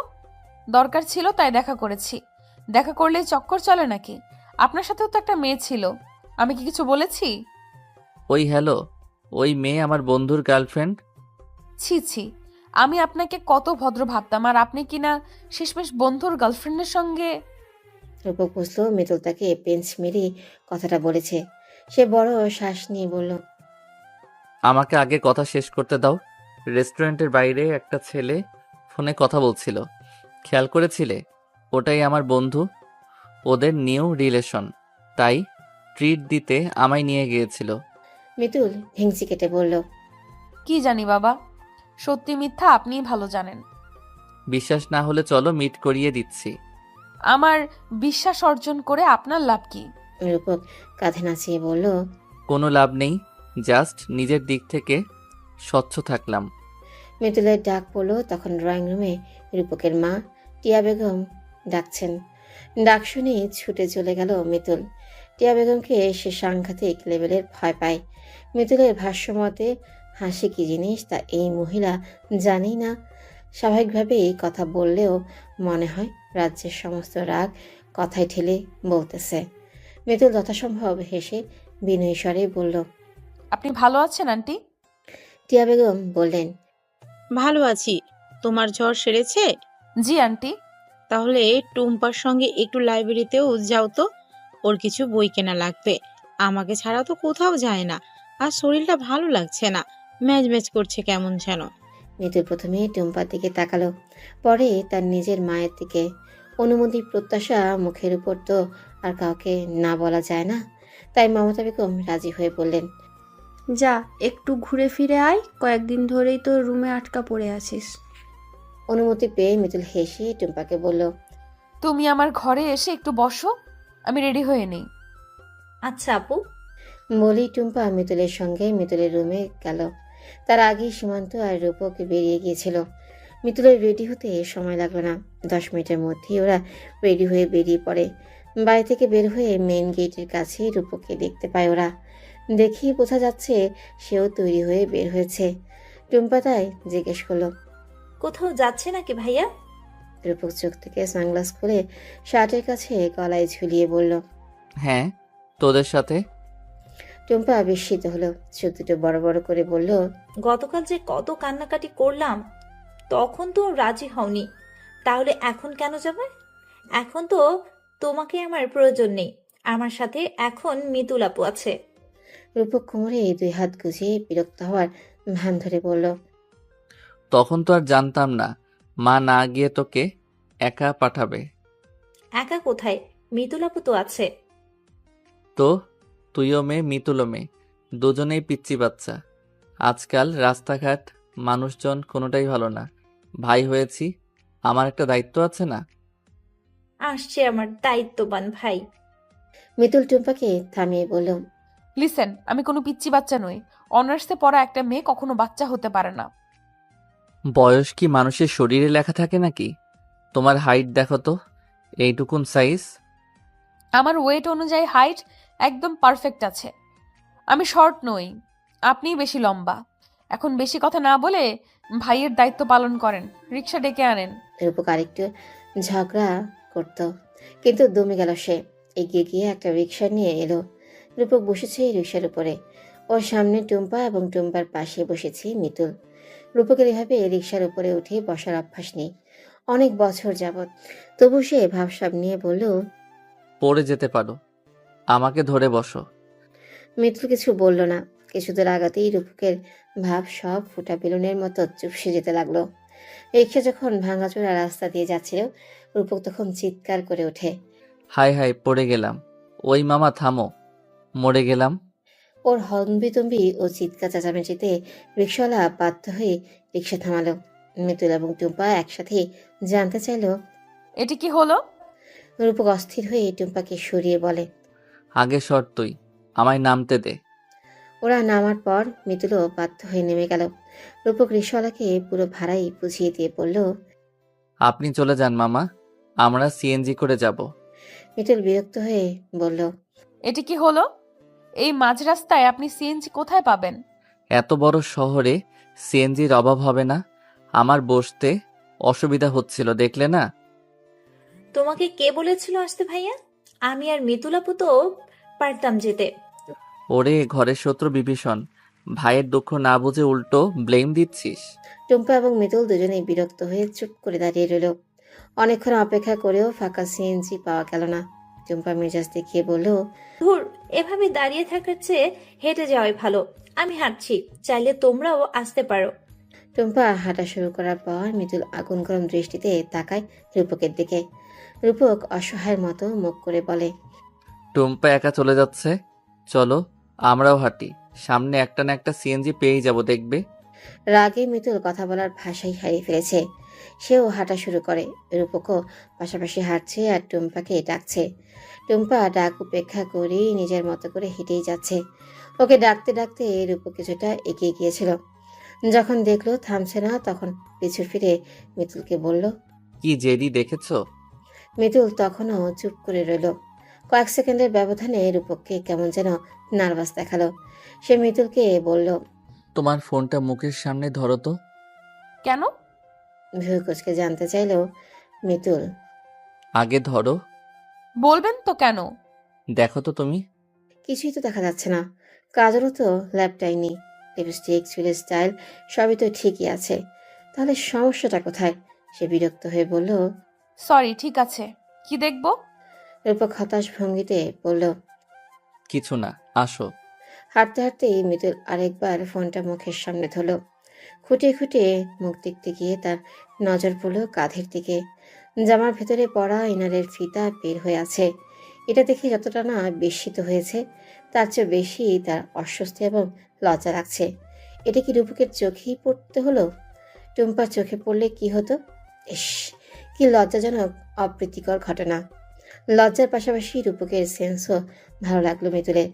দরকার ছিল তাই দেখা করেছি। দেখা করলেই চক্কর চলে নাকি? আপনার সাথেও তো একটা মেয়ে ছিল, আমি কি কিছু বলেছি? ওই হ্যালো, ওই মেয়ে আমার বন্ধুর গার্লফ্রেন্ড। ছি ছি, আমি আপনাকে কত ভদ্র ভাবতাম, আর আপনি কিনা শেষমেশ বন্ধুর গার্লফ্রেন্ডের সঙ্গে। রূপক বুঝলো মিতুল তাকে পেঞ্চ মেরে কথাটা বলেছে। সে বড় শ্বাস নিয়ে বলল, আমাকে আগে কথা শেষ করতে দাও। রেস্টুরেন্টের বাইরে একটা ছেলে ফোনে কথা বলছিল, খেয়াল করেছিলে? ওটাই আমার বন্ধু। ওদের নিউ রিলেশন, তাই ট্রিট দিতে আমায় নিয়ে গিয়েছিল। মিতুল ভেংচি কেটে বলল, কি জানি বাবা, সত্যি মিথ্যা আপনিই ভালো জানেন। বিশ্বাস না হলে চলো, মিট করিয়ে দিচ্ছি। আমার বিশ্বাস অর্জন করে আপনার লাভ কি? রূপক কাঁধে নাচিয়ে বলল, কোনো লাভ নেই, জাস্ট নিজের দিক থেকে স্বচ্ছ থাকলাম। মিতুলের ডাক পড়লো। তখন ড্রয়িং রুমে রূপকের মা টিয়া বেগম ডাকছেন। ডাক শুনে ছুটে চলে গেল মিতুল। টিয়া বেগমকে সে সাংঘাতিক লেভেলের ভয় পায়। মিতুলের ভাষ্যমতে হাসি কি জিনিস তা এই মহিলা জানেই না। স্বাভাবিকভাবেই কথা বললেও মনে হয় রাজ্যের সমস্ত রাগ কথায় ঠেলে বলতেছে। মিতুল যথাসম্ভব হেসে বিনয়ী স্বরে বলল, আপনি ভালো আছেন আন্টি? টিয়া বেগম বললেন, ভালো আছি। তোমার জ্বর সেরেছে? জি আন্টি। তাহলে টুম্পার সঙ্গে একটু লাইব্রেরিতেও যাও তো, ওর কিছু বই কেনা লাগবে। আমাকে ছাড়া তো কোথাও যায় না, আর শরীরটা ভালো লাগছে না, ম্যাজ ম্যাজ করছে কেমন যেন। মিতুল প্রথমে টুম্পার দিকে তাকালো, পরে তার নিজের মায়ের দিকে। অনুমতির প্রত্যাশা মুখের উপর তো আর কাউকে না বলা যায় না, তাই মমতা বেগম রাজি হয়ে বললেন, যা একটু ঘুরে ফিরে আয়, কয়েকদিন ধরেই তো রুমে আটকা পড়ে আছিস। অনুমতি পেয়ে মিতুল হেসে টুম্পাকে বলল, তুমি আমার ঘরে এসে একটু বসো, আমি রেডি হয়ে নেই। আচ্ছা আপু। বলেই টুম্পা মিতুলের সঙ্গে মিতুলের রুমে গেল। তার আগেই সীমান্ত আর রূপক বেরিয়ে গিয়েছিল। মিতুলের রেডি হতে সময় লাগলো না, 10 মিনিটের মধ্যেই ওরা রেডি হয়ে বেরিয়ে পড়ে। বাড়ি থেকে বের হয়ে মেইন গেটের কাছে রূপককে দেখতে পায় ওরা। দেখেই বোঝা যাচ্ছে সেও তৈরি হয়ে বের হয়েছে। টুম্পা তাই জিজ্ঞেস করলো, কোথাও যাচ্ছে নাকি ভাইয়া? রূপক চোখ থেকে সানগ্লাস খুলে শার্টের কাছে গলায় ঝুলিয়ে বলল। হ্যাঁ, তোদের সাথে। টুম্পা বিস্মিত হলো, চোখ দুটো বড় বড় করে বলল, গতকাল যে কত কান্নাকাটি করলাম, তখন তো রাজি হওনি, তাহলে এখন কেন যাবে? এখন তো তোমাকে আমার প্রয়োজন নেই, আমার সাথে এখন মিতুল আপু আছে। রূপক কোমরে 2 হাত গুজিয়ে বিরক্ত হওয়ার ভান ধরে বলল, তখন তো আর জানতাম না মা না গিয়ে তোকে একা পাঠাবে। একা কোথায়, মিতুল আপু তো আছে। তো তুইও মেয়ে, মিতুলও মেয়ে, দুজনেই পিচ্চি বাচ্চা। আজকাল রাস্তাঘাট মানুষজন কোনোটাই ভালো না। ভাই হয়েছি, আমার একটা দায়িত্ব আছে না? আসছে আমার দায়িত্ববান ভাই। মিতুল টুম্পাকে থামিয়ে বলল, লিসেন, আমি কোনো পিচ্চি বাচ্চা নই। অনার্সে পড়া একটা মেয়ে কখনো বাচ্চা হতে পারে না। বয়স কি মানুষের শরীরে লেখা থাকে নাকি? তোমার হাইট দেখো তো, এইটুকুন সাইজ। আমার ওয়েট অনুযায়ী হাইট একদম পারফেক্ট আছে। আমি শর্ট নই, আপনিই বেশি লম্বা। এখন বেশি কথা না বলে ভাইয়ের দায়িত্ব পালন করেন, রিক্সা ডেকে আনেন। রূপক আরেকটু ঝগড়া করত, কিন্তু দমে গেল সে। এগিয়ে গিয়ে একটা রিক্সা নিয়ে এলো। রূপক বসেছে এই রিক্সার উপরে, ওর সামনে টুম্পা এবং টুম্পার পাশে বসেছে মিতুল। রূপকের এভাবে রিক্সার উপরে উঠে বসার অভ্যাস নেই অনেক বছর যাবৎ, তবু সে ভাবসাব নিয়ে বলল, পড়ে যেতে পারো, আমাকে ধরে বসো। মিতুল কিছু বলল না। কিছু দূর আগাতেই রূপকের ভাব সব ফুটা বেলুনের মতো চুপসে যেতে লাগলো। রিক্সা যখন ভাঙাচোরা রাস্তা দিয়ে যাচ্ছিল, রূপক তখন চিৎকার করে ওঠে। হাই হাই, পড়ে গেলাম। ওই মামা থামো, মরে গেলাম। ওর হম্বিতম্বি ও চিৎকার চেঁচামেচিতে রিক্সাওয়ালা বাধ্য হয়ে রিক্সা থামালো। মিতুল এবং টুম্পা একসাথে জানতে চাইল। এটি কি হলো? রূপক অস্থির হয়ে টুম্পাকে সরিয়ে বলে, আগে সর তুই, আমায় নামতে দে। ওরা নামার পর মিতুলও বাধ্য হয়ে নেমে গেল। রূপক রিক্সাওয়ালাকে পুরো ভাড়াই বুঝিয়ে দিয়ে বলল, আপনি চলে যান মামা, আমরা সিএনজি করে যাব। মিতুল বিরক্ত হয়ে বলল, এটি কি হলো? এই মাঝ রাস্তায় আপনি সিএনজি কোথায় পাবেন? এত বড় শহরে সিএনজির অভাব হবে না? আমার বসতে অসুবিধা হচ্ছিল, দেখলে না? তোমাকে কে বলেছিল আসতে ভাইয়া? আমি আর মিতুল আপু তো পারতাম যেতে। ওরে ঘরের শত্রু বিভীষণ, ভাইয়ের দুঃখ না বুঝে উল্টো ব্লেম দিচ্ছিস। টুম্পা এবং মিতুল দুজনেই বিরক্ত হয়ে চুপ করে দাঁড়িয়ে রইল। অনেকক্ষণ অপেক্ষা করেও ফাঁকা সিএনজি পাওয়া গেল না। টুম্পা মেজাজ দেখিয়ে বলল, ধুর, এভাবে দাঁড়িয়ে থাকার চেয়ে হেঁটে যাওয়াই ভালো। আমি হাঁটছি, চাইলে তোমরাও আসতে পারো। টুম্পা হাঁটা শুরু করার পর মিতুল আগুন গরম দৃষ্টিতে তাকায় রূপকের দিকে। রূপক অসহায়ের মতো মুখ করে বলে, টুম্পা একা চলে যাচ্ছে, চলো আমরাও হাঁটি, সামনে একটা না একটা সিএনজি পেয়েই যাব, দেখবে। রাগে মিতুল কথা বলার ভাষাই হারিয়ে ফেলেছে। সেও হাঁটা শুরু করে। রূপকও পাশাপাশি হাঁটছে আর টুম্পাকে ডাকছে। টুম্পা ডাক উপেক্ষা করে নিজের মতো করে হেঁটেই যাচ্ছে। ওকে ডাকতে ডাকতে রূপক কিছুটা এগিয়ে গিয়েছিল। যখন দেখলো থামছে না, তখন পিছু ফিরে মিতুলকে বলল। কি জেডি দেখেছো? মিতুল তখনও চুপ করে রইল। কয়েক সেকেন্ডের ব্যবধানে রূপককে কেমন যেন নার্ভাস দেখালো। সে মিতুলকে বলল, তোমার ফোনটা মুখের সামনে ধরো তো। কেন? ভেউ কুচকে জানতে চাইল মিতুল। আগে ধরো। বলবেন তো কেন? দেখো তো তুমি। কিছুই তো দেখা যাচ্ছে না। কাজলও তো ল্যাপটাই নেই। লিপস্টিক, চুলের স্টাইল সবই তো ঠিকই আছে, তাহলে সমস্যাটা কোথায়? সে বিরক্ত হয়ে বলল, সরি, ঠিক আছে। কি দেখবো? রূপক হতাশ ভঙ্গিতে বলল, কিছু না, আসো। হাঁটতে হাঁটতেই মিতুল আরেকবার ফোনটা মুখের সামনে ধরল। খুঁটিয়ে খুঁটিয়ে মুখ দেখতে গিয়ে তার নজর পড়ল কাঁধের দিকে। জামার ভেতরে পড়া ইনারের ফিতা বের হয়ে আছে। এটা দেখে যতটা না বিস্মিত হয়েছে, তার চেয়ে বেশি তার অস্বস্তি এবং লজ্জা লাগছে। এটা কি রূপকের চোখেই পড়তে হলো? টুম্পার চোখে পড়লে কি হতো? ইস, কি লজ্জাজনক অপ্রীতিকর ঘটনা। লজ্জার পাশাপাশি রূপকের সেন্সও ভালো লাগলো মিতুলের।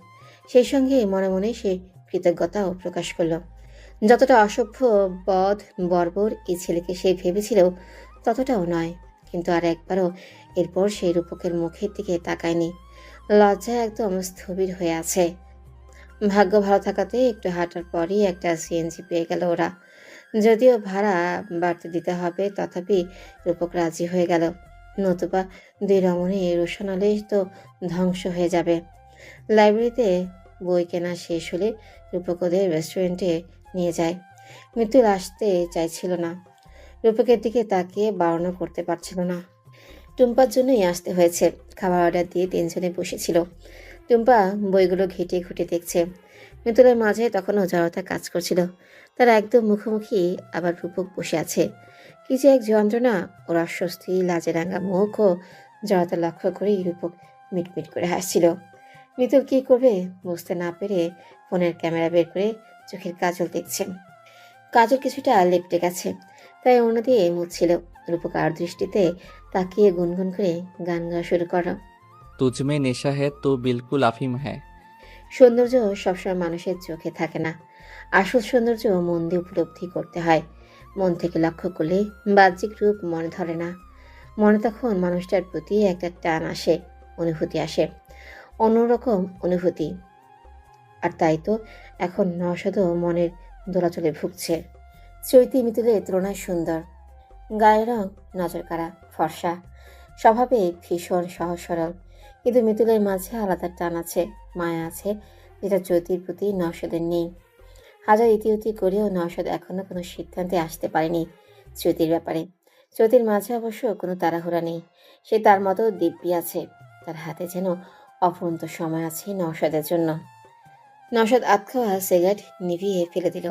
সেই সঙ্গে মনে মনে সে কৃতজ্ঞতাও প্রকাশ করলো। যতটা অসভ্য, বদ, বর্বর এই ছেলেকে সে ভেবেছিল ততটাও নয়। কিন্তু আর একবারও এরপর সেই রূপকের মুখের দিকে তাকায়নি। লজ্জায় একদম স্থবির হয়ে আছে। ভাগ্য ভালো থাকাতে একটু হাঁটার পরই একটা সিএনজি পেয়ে গেল ওরা। যদিও ভাড়া বাড়তে দিতে হবে, তথাপি রূপক রাজি হয়ে গেল। নতুবা দুই রমণী রোশনালে তো ধ্বংস হয়ে যাবে। লাইব্রেরিতে বই কেনা শেষ হলে রূপক ওদের রেস্টুরেন্টে নিয়ে যায়। মিতুল আসতে চাইছিল না, রূপকের দিকে তাকিয়ে বারণও করতে পারছিল না। টুম্পার জন্যই আসতে হয়েছে। খাবার অর্ডার দিয়ে তিনজনে বসেছিল। টুম্পা বইগুলো ঘেটে ঘুটে দেখছে। মিতুলের মাঝে তখনও জড়তা কাজ করছিল। তারা একদম মুখোমুখি, আবার রূপক বসে আছে। কি যে এক যন্ত্রণা! ওর অস্বস্তি, লাজে রাঙা মুখ ও জড়তা লক্ষ্য করেই রূপক মিটমিট করে হাসছিল। মিতুল কি করবে বুঝতে না পেরে ফোনের ক্যামেরা বের করে চোখের কাজল দেখছে। কাজল কিছুটা লেপটে গেছে, তাই অন্য দিয়ে মুছছিল। রূপক আর দৃষ্টিতে তাকিয়ে গুনগুন করে গান গাওয়া শুরু করো। तुझ में नेशा है तो बिल्कुल अफीम है। সৌন্দর্য সবসময় মানুষের চোখে থাকে না। আসল সৌন্দর্য মন দিয়ে উপলব্ধি করতে হয়। মন থেকে লক্ষ্য করলে বাহ্যিক রূপ মনে ধরে না। মনে তখন মানুষটার প্রতি একটা টান আসে, অনুভূতি আসে, অন্যরকম অনুভূতি। আর তাই তো এখন নওশাদও মনের দোলাচলে ভুগছে। চৈতি মিতুলের তুলনায় সুন্দর। গায়ের রং নজর কাড়া, ফর্সা, স্বভাবে ভীষণ সহজ সরল। কিন্তু মিতুলের মাঝে আলাদা টান আছে, মায়া আছে, যেটা চৈতির প্রতি নওশাদের নেই। হাজার ইতিউতি করেও নওশাদ এখনো কোনো সিদ্ধান্তে আসতে পারেনি চৈতির ব্যাপারে। চৈতির মাঝে অবশ্য কোনো তাড়াহুড়া নেই। সে তার মতো দিব্যি আছে। তার হাতে যেন অফুরন্ত সময় আছে নওশাদের জন্য। নওশাদ আতখাওয়া সিগারেট নিভিয়ে ফেলে দিল।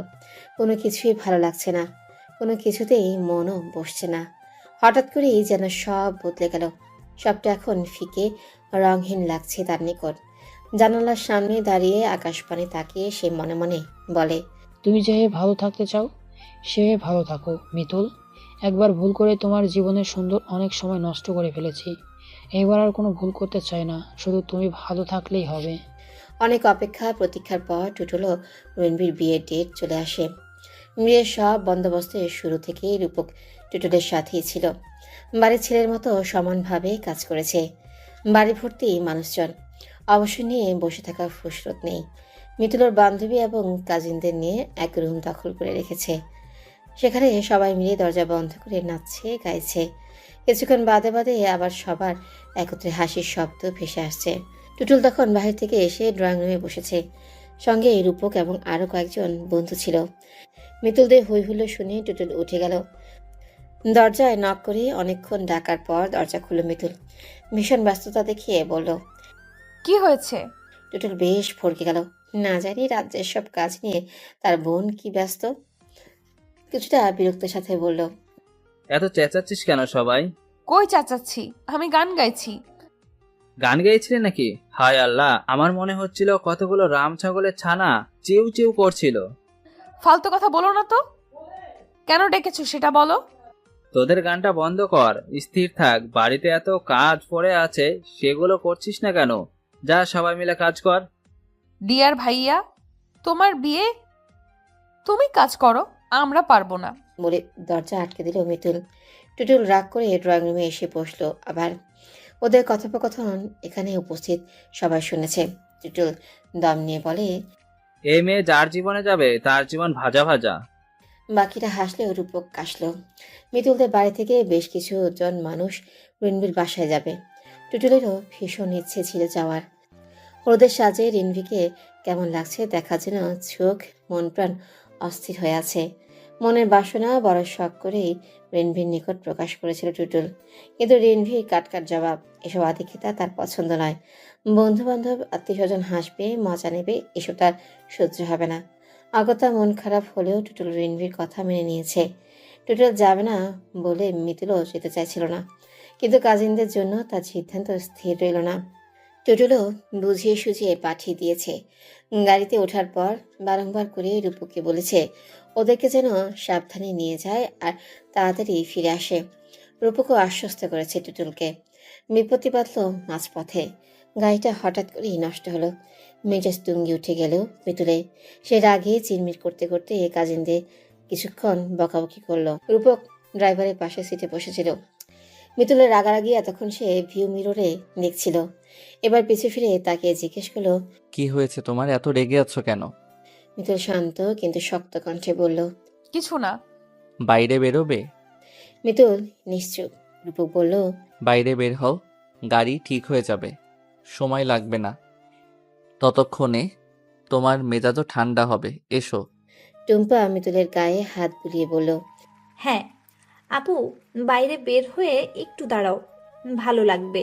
কোনো কিছুই ভালো লাগছে না, কোনো কিছুতেই মনও বসছে না। হঠাৎ করেই যেন সব বদলে গেল। সবটা এখন ফিকে, রংহীন লাগছে তার নিকট। জানালার সামনে দাঁড়িয়ে আকাশপানে তাকিয়ে সে মনে মনে বলে, তুমি যেভাবে ভালো থাকতে চাও সেভাবে ভালো থাকো মিতুল। একবার ভুল করে তোমার জীবনের সুন্দর অনেক সময় নষ্ট করে ফেলেছি। এবার আর কোনো ভুল করতে চাই না, শুধু তুমি ভালো থাকলেই হবে। অনেক অপেক্ষা প্রতীক্ষার পর টুটুলো রণবীর বিয়ের ডেট চলে আসে। বিয়ের সব বন্দোবস্তের শুরু থেকেই রূপক টুটুলের সাথেই ছিল। বাড়ির ছেলের মতো সমানভাবে কাজ করেছে। বাড়ি ভর্তি মানুষজন, অবসর নিয়ে বসে থাকার ফুসরত নেই। মিতুলের বান্ধবী এবং কাজিনদের নিয়ে এক রুম দখল করে রেখেছে। সেখানে সবাই মিলে দরজা বন্ধ করে নাচছে, গাইছে। কিছুক্ষণ বাদে বাদে আবার সবার একত্রে হাসির শব্দ ভেসে আসছে। টুটুল তখন বাহির থেকে এসে ড্রয়িং রুমে বসেছে। সঙ্গে রূপক এবং আরো কয়েকজন বন্ধু ছিল। মিতুলদের হই হুল্লো শুনে টুটুল উঠে গেল। দরজায় নক করে অনেকক্ষণ ডাকার পর দরজা খুলল মিতুল। ভীষণ ব্যস্ততা দেখিয়ে বলল, কি হয়েছে? টুটুল বেশ ভরকে গেল। না জানি রাজ্যের সব কাজ নিয়ে তার বোন কি ব্যস্ত। কিছুটা বিরক্তের সাথে বলল, এত চেঁচাচ্ছিস কেন সবাই? কই চাচাচ্ছি, আমি গান গাইছি। গান গেয়েছিলে নাকি? হায় আল্লাহ, আমার মনে হচ্ছিল কতগুলো রাম ছাগলের ছানা চিউ চিউ করছিল। ফালতু কথা বলো না তো। কেন ডেকেছো সেটা বলো। তোদের গানটা বন্ধ কর, স্থির থাক। বাড়িতে এত কাজ পড়ে আছে, সেগুলো করছিস না কেন? যা সবাই মিলে কাজ কর। ডিয়ার ভাইয়া, তোমার বিয়ে, তুমি কাজ করো, আমরা পারবো না। বলে দরজা আটকে দিল মিতুল। টুটুল রাগ করে ড্রয়িং রুমে এসে বসলো। আবার ওদের কথোপকথন এখানে উপস্থিত সবাই শুনেছে। টুটুল দম নিয়ে বলে, এই মেয়ে যার জীবনে যাবে তার জীবন ভাজা ভাজা। বাকিরা হাসলেও রূপক কাশলো। মিতুলদের বাড়ি থেকে বেশ কিছু জন মানুষ রিনভির বাসায় যাবে। টুটুলেরও ভীষণ ইচ্ছে ছিল যাওয়ার। ওদের সাজে রিনভিকে কেমন লাগছে দেখা যেন চোখ মন প্রাণ অস্থির হয়ে আছে। মনের বাসনা বড় শখ করেই রিনভির নিকট প্রকাশ করেছিল টুটুল। কিন্তু রিনভির কাটকাট জবাব, এসব আদিক্ষেতা তার পছন্দ নয়। বন্ধু বান্ধব আত্মীয় স্বজন হাসবে, মজা নেবে, এসব তার সহ্য হবে না। আগতা মন খারাপ হলেও টুটুল রিনভির কথা মেনে নিয়েছে। টুটুল যাবে না বলে মিতুলও যেতে চাইছিল না, কিন্তু কাজিনদের জন্য তার সিদ্ধান্ত স্থির রইল না। টুটুলও বুঝিয়ে সুঝিয়ে পাঠিয়ে দিয়েছে। গাড়িতে ওঠার পর বারংবার করে রূপকে বলেছে ওদেরকে যেন সাবধানে নিয়ে যায় আর তাড়াতাড়ি ফিরে আসে। রূপকও আশ্বস্ত করেছে টুটুলকে। বিপত্তি বাঁধল মাঝপথে। গাড়িটা হঠাৎ করেই নষ্ট হলো। মেজাজ তুঙ্গি উঠে গেল মিতুলে। সে রাগে চিরমির করতে করতে কাজিনদের কিছুক্ষণ বকাবকি করলো। রূপক ড্রাইভারের পাশে সিটে বসেছিল। মিতুলের রাগারাগি এতক্ষণ সে ভিউ মিররে দেখছিল। এবার পিছু ফিরে তাকে জিজ্ঞেস করলো, কি হয়েছে তোমার, এত রেগে আছো কেন? মিতুল শান্ত কিন্তু শক্ত কণ্ঠে বলল, কিছু না। বাইরে বেরোবে? মিতুল নিশ্চুপ। রূপক বলল, বাইরে বের হও, গাড়ি ঠিক হয়ে যাবে, সময় লাগবে না। ততক্ষণে তোমার মেজাজও ঠান্ডা হবে, এসো। টুম্পা মিতুলের গায়ে হাত বুলিয়ে বলল, হ্যাঁ আপু, বাইরে বের হয়ে একটু দাঁড়াও, ভালো লাগবে।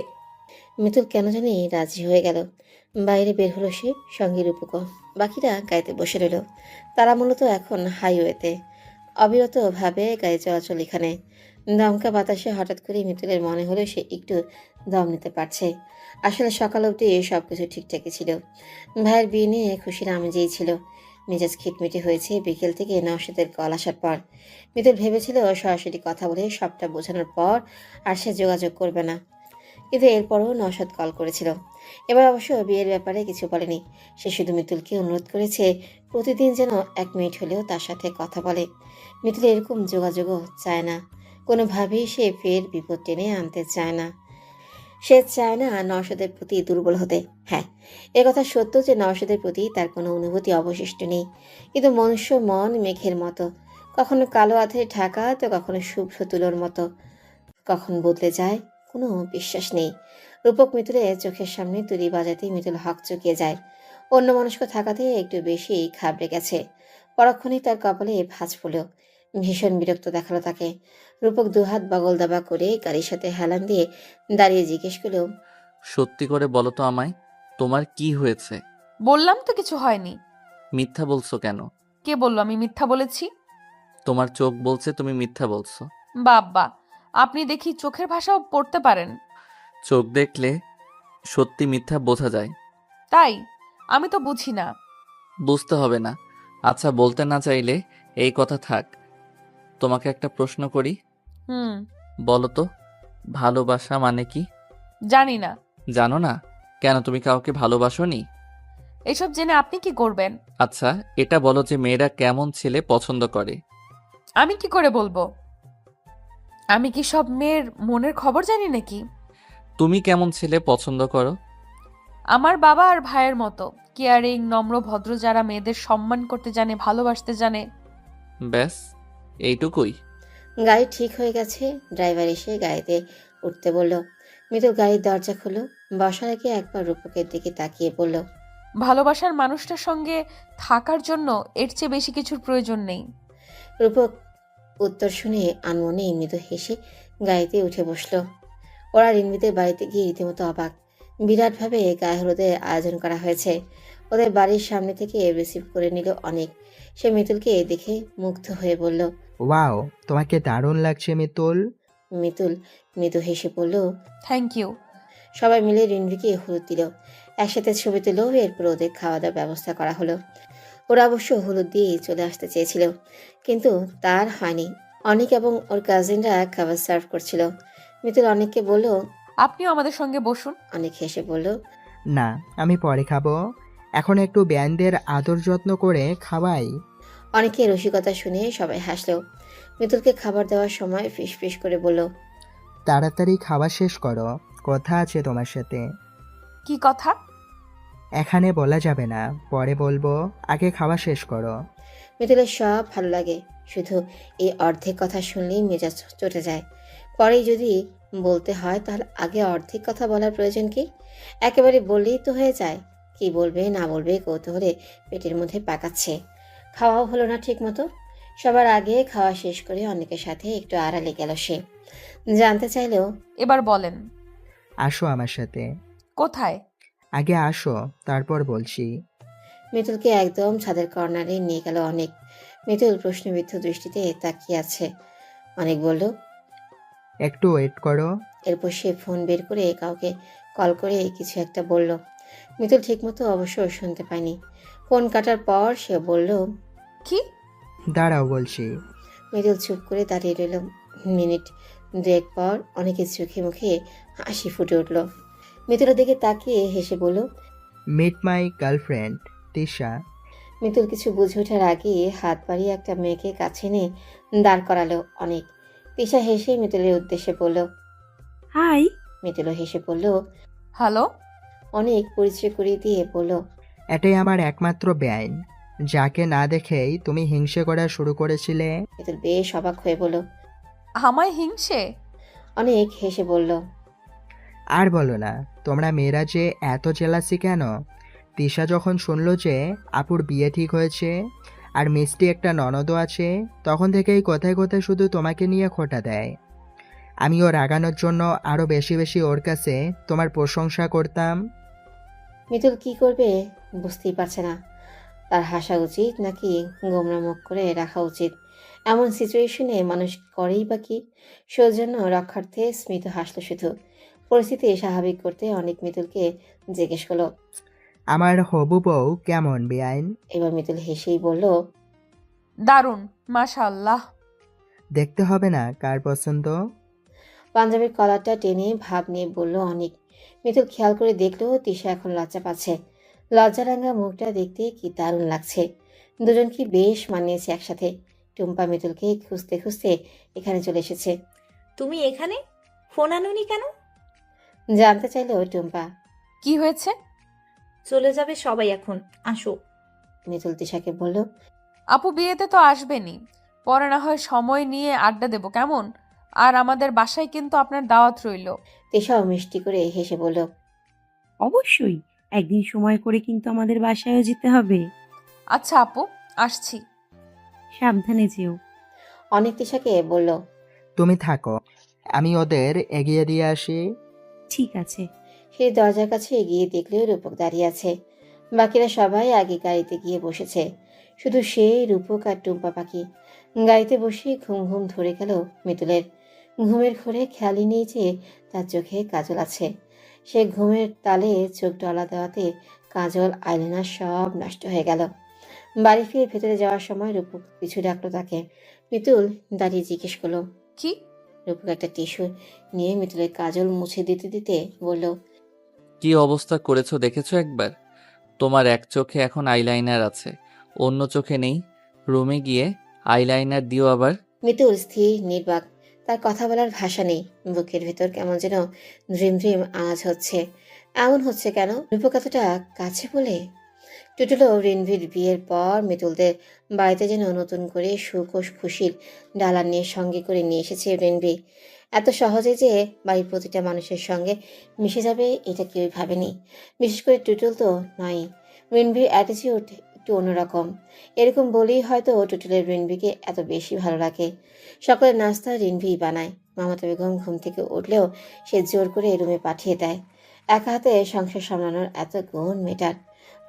মিতুল কেন জানি রাজি হয়ে গেল। বাইরে বের হলো সে, সঙ্গে রূপক। বাকিরা গাড়িতে বসে রইল। তারা মূলত এখন হাইওয়েতে। অবিরতভাবে গাড়ি চলাচল এখানে। দমকা বাতাসে হঠাৎ করে মিতুলের মনে হলো সে একটু দম নিতে পারছে। আসলে সকাল অবধি সবকিছু ঠিকঠাকই ছিল। ভাইয়ের বিয়ে নিয়ে খুশির আমেজেই ছিল। মেজাজ খিটমিটে হয়েছে বিকেল থেকে নওশাদের কল আসার পর। মিতুল ভেবেছিল সরাসরি কথা বলে সবটা বোঝানোর পর আর সে যোগাযোগ করবে না, কিন্তু এরপরও নওশাদ কল করেছিল। এবার অবশ্য বিয়ের ব্যাপারে কিছু বলেনি। সে শুধু মিতুলকে অনুরোধ করেছে প্রতিদিন যেন 1 মিনিট হলেও তার সাথে কথা বলে। মিতুল এরকম যোগাযোগও চায় না। কোনোভাবেই সে ফের বিপদ টেনে আনতে চায় না। সে চায় না নওশাদের প্রতি দুর্বল হতে। হ্যাঁ, কথা সত্য যে নওশাদের প্রতি তার কোনো অনুভূতি অবশিষ্ট নেই, কিন্তু মনুষ্য মন মেঘের মতো, কখনো কালো আধারে ঢাকা তো কখনো শুভ্র তুলোর মতো, কখন বদলে যায় কোনো বিশ্বাস নেই। রূপক মিতুলের চোখের সামনে তুলি বাজাতেই মিতুল হক চুকিয়ে যায়। অন্য মানুষকে থাকাতে একটু বেশি ঘাবড়ে গেছে। পরক্ষণেই তার কপালে ভাঁজ পড়ল। ভীষণ বিরক্ত দেখালো তাকে। রূপক দুহাত বগল দাবা করে গাড়ির সাথে হেলান দিয়ে দাঁড়িয়ে জিজ্ঞেস করল, সত্যি করে বলো তো আমায়, তোমার কি হয়েছে? বললাম তো কিছু হয়নি। মিথ্যা বলছো কেন? কে বললো আমি মিথ্যা বলেছি? তোমার চোখ বলছে তুমি মিথ্যা বলছো। বাবা, আপনি দেখি চোখের ভাষাও পড়তে পারেন। চোখ দেখলে সত্যি মিথ্যা বোঝা যায়। তাই? আমি তো বুঝি না। বুঝতে হবে না। আচ্ছা, বলতে না চাইলে এই কথা থাক। তোমাকে একটা প্রশ্ন করি, হুম। বলো তো, ভালোবাসা মানে কি? জানি না। জানো না? কেন, তুমি কাউকে ভালোবাসোনি? এসব জেনে আপনি কি করবেন? আচ্ছা, এটা বলো যে মেয়েরা কেমন ছেলে পছন্দ করে। আমি কি করে বলবো? আমি কি সব মেয়ের মনের খবর জানি নাকি? তুমি কেমন ছেলে পছন্দ করো? আমার বাবা আর ভাইয়ের মতো কেয়ারিং, নম্র, ভদ্র, যারা মেয়েদের সম্মান করতে জানে, ভালোবাসতে জানে। ব্যাস এইটুকুই? গাড়ি ঠিক হয়ে গেছে। ড্রাইভার এসে গাড়িতে উঠতে বলল। মিতুল গাড়ির দরজা খুলল। বসার আগে একবার রূপকের দিকে তাকিয়ে বলল, ভালোবাসার মানুষটার সঙ্গে থাকার জন্য এর চেয়ে বেশি কিছুর প্রয়োজন নেই। রূপক উত্তর শুনে আনমনে মৃদু হেসে গাড়িতে উঠে বসলো। ওরা রিনভিদের বাড়িতে গিয়ে রীতিমতো অবাক। বিরাটভাবে গায়ে হলুদের আয়োজন করা হয়েছে। ওদের বাড়ির সামনে থেকে রিসিভ করে নিল অনেক। সে মিতুলকে দেখে মুগ্ধ হয়ে বলল, ওয়াও, তোমাকে দারুণ লাগছে মিতুল। মিতুল মৃদু হেসে বলল, থ্যাংক ইউ। সবাই মিলে রিনভিকে হলুদ দিল। একসাথে ছবি তুলো। এরপর ওদের খাওয়া দাওয়ার ব্যবস্থা করা হলো। ওরা অবশ্য হলুদ দিয়ে চলে আসতে চেয়েছিল, কিন্তু তার হয়নি। অনেক এবং ওর কাজিনরা খাবার সার্ভ করছিল। মিতুল অনেককে বলল, আপনিও আমাদের সঙ্গে বসুন। অনেক হেসে বলল, না, আমি পরে খাবো, এখন একটু ব্যান্ডের আদর যত্ন করে খাওয়াই। অনেকে রসিকতা শুনে সবাই হাসলো। মিতুলকে খাবার দেওয়ার সময় ফিস ফিস করে বলল, তাড়াতাড়ি খাওয়া শেষ করো, কথা আছে তোমার সাথে। কি কথা? এখানে বলা যাবে না, পরে বলবো, আগে খাওয়া শেষ করো। মিতুলের সব ভালো লাগে, শুধু এই অর্ধেক কথা শুনলেই মেজাজ চটে যায়। পরেই যদি বলতে হয় তাহলে আগে অর্ধেক কথা বলার প্রয়োজন কি? একেবারে বললেই তো হয়ে যায়। কি বলবে না বলবে কৌতূহলে পেটের মধ্যে পাকাচ্ছে। খাওয়াও হলো না ঠিক মতো। সবার আগে খাওয়া শেষ করে অনেকের সাথে একটু আড়ালে গেল সে। জানতে চাইলেও, এবার বলেন। আসো আমার সাথে। কোথায়? আগে আসো, তারপর বলছি। মিতুলকে একদম ছাদের কর্নারে নিয়ে গেল অনেক। মিতুল প্রশ্নবিদ্ধ দৃষ্টিতে তাকিয়ে আছে। অনেক বলল, একটু ওয়েট করো। এরপর সে ফোন বের করে কাউকে কল করে কিছু একটা বলল। মিতুল ঠিকমতো অবশ্য শুনতে পায়নি। ফোন কাটার পর সে বলল, কি? দাঁড়াও বলছি। মিতুল চুপ করে দাঁড়িয়ে রইল। মিনিট দুয়েক পর অনেকের চোখে মুখে হাসি ফুটে উঠল। মিতুলের দিকে তাকিয়ে হেসে বলল, meet my girlfriend Tisha. Mitul কিছু বুঝে ওঠার আগে হাত বাড়িয়ে একটা মেয়েকে কাছে নিয়ে দাঁড় করালো অনেক। তিশা হেসে মিতুলের উদ্দেশ্যে বলল, হাই। মিতুলও হেসে বলল। হ্যালো। অনেক পরিচয় করিয়ে দিয়ে বলল, এটাই আমার একমাত্র বেআইন, যাকে না দেখেই তুমি হিংসে করা শুরু করেছিলে। মিতুল বেশ অবাক হয়ে বলল। আমায় হিংসে? অনেক হেসে বলল, আর বলো না, তোমরা মেয়েরা যে এত জেলাসি কেন? তিশা যখন শুনলো যে আপুর বিয়ে ঠিক হয়েছে আর মিষ্টি একটা ননদও আছে, তখন থেকেই কোথায় কোথায় শুধু তোমাকে নিয়ে খোঁটা দেয়। আমিও রাগানোর জন্য আরও বেশি বেশি ওর কাছে তোমার প্রশংসা করতাম। মিতুল কি করবে বুঝতেই পারছে না। তার হাসা উচিত নাকি গোমরা মুখ করে রাখা উচিত? এমন সিচুয়েশনে মানুষ করেই বা কি? সৌজন্য রক্ষার্থে স্মিত হাসল শুধু। পরিস্থিতি স্বাভাবিক করতে অনেক মিতুলকে জিজ্ঞেস করলো, আমার হবু বউ কেমন বেআইন? এবার মিতুল হেসেই বলল, দারুণ, মাশাআল্লাহ। দেখতে হবে না কার পছন্দ? পাঞ্জাবির কলারটা টেনে ভাব নিয়ে বলল অনেক। মিতুল খেয়াল করে দেখলো তিশা এখন লজ্জা পাচ্ছে। লজ্জারাঙ্গা মুখটা দেখতে কি দারুণ লাগছে। দুজন কি বেশ মানিয়েছে একসাথে। টুম্পা মিতুলকে খুঁজতে খুঁজতে এখানে চলে এসেছে। তুমি এখানে? ফোন আনোনি কেন? জানতে চাইলো টুম্পা। কি হয়েছে? চলে যাবে সবাই এখন, আসো। মিতুল তিশাকে বলল, আপু বিয়েতে তো আসবেনি, পরে না হয় সময় নিয়ে আড্ডা দেবো, কেমন? আর আমাদের বাসায় কিন্তু আপনার দাওয়াত রইল। তিশাও মিষ্টি করে হেসে বলল, অবশ্যই, একদিন সময় করে কিন্তু আমাদের বাসায়ও যেতে হবে। আচ্ছা আপু, আসছি। সাবধানে যেও। অনেক তিশাকে বলল, তুমি থাকো, আমি ওদের এগিয়ে দিয়ে আসি। ঠিক আছে। সেই দরজার কাছে এগিয়ে দেখলেও রূপক দাঁড়িয়ে আছে। বাকিরা সবাই আগে গাড়িতে গিয়ে বসেছে। শুধু সে, রূপক আর টুম্পা পাখি। গাড়িতে বসে ঘুম ঘুম ধরে গেল মিতুলের। ঘুমের ঘোরে খেয়ালই নেই যে তার চোখে কাজল আছে। সে ঘুমের তালে চোখ ডলা দেওয়াতে কাজল, আইলাইনার সব নষ্ট হয়ে গেল। বাড়ি ফিরে ভেতরে যাওয়ার সময় রূপক পিছু ডাকলো তাকে। মিতুল দাঁড়িয়ে জিজ্ঞেস করলো, কি? রূপক একটা টিস্যু নিয়ে মিতুলের কাজল মুছে দিতে দিতে বলল, কি অবস্থা করেছো দেখেছো একবার? তোমার এক চোখে এখন আইলাইনার আছে, অন্য চোখে নেই। রুমে গিয়ে আইলাইনার দিও আবার। মিতুল স্থির নির্বাক। তার কথা বলার ভাষা নেই। বুকের ভেতর কেমন যেন ড্রিম ড্রিম আওয়াজ হচ্ছে। এমন হচ্ছে কেন? রূপক এতটা কাছে বলে? টুটুলো রিনভির বিয়ের পর মিতুলদের বাড়িতে যেন নতুন করে সুখ ও খুশির ডালা নিয়ে সঙ্গে করে নিয়ে এসেছে রিনভি। এত সহজে যে বাড়ির প্রতিটা মানুষের সঙ্গে মিশে যাবে এটা কেউই ভাবেনি। বিশেষ করে টুটুল তো নয়। রিনভির অ্যাটিটিউড একটু অন্যরকম। এরকম বলেই হয়তো টুটুলের রিনভিকে এত বেশি ভালো লাগে। সকালের নাস্তা রিনভিই বানায়। মামাতা বেগম ঘুম থেকে উঠলেও সে জোর করে রুমে পাঠিয়ে দেয়। একা হাতে সংসার সামলানোর এত গুণ মেটার।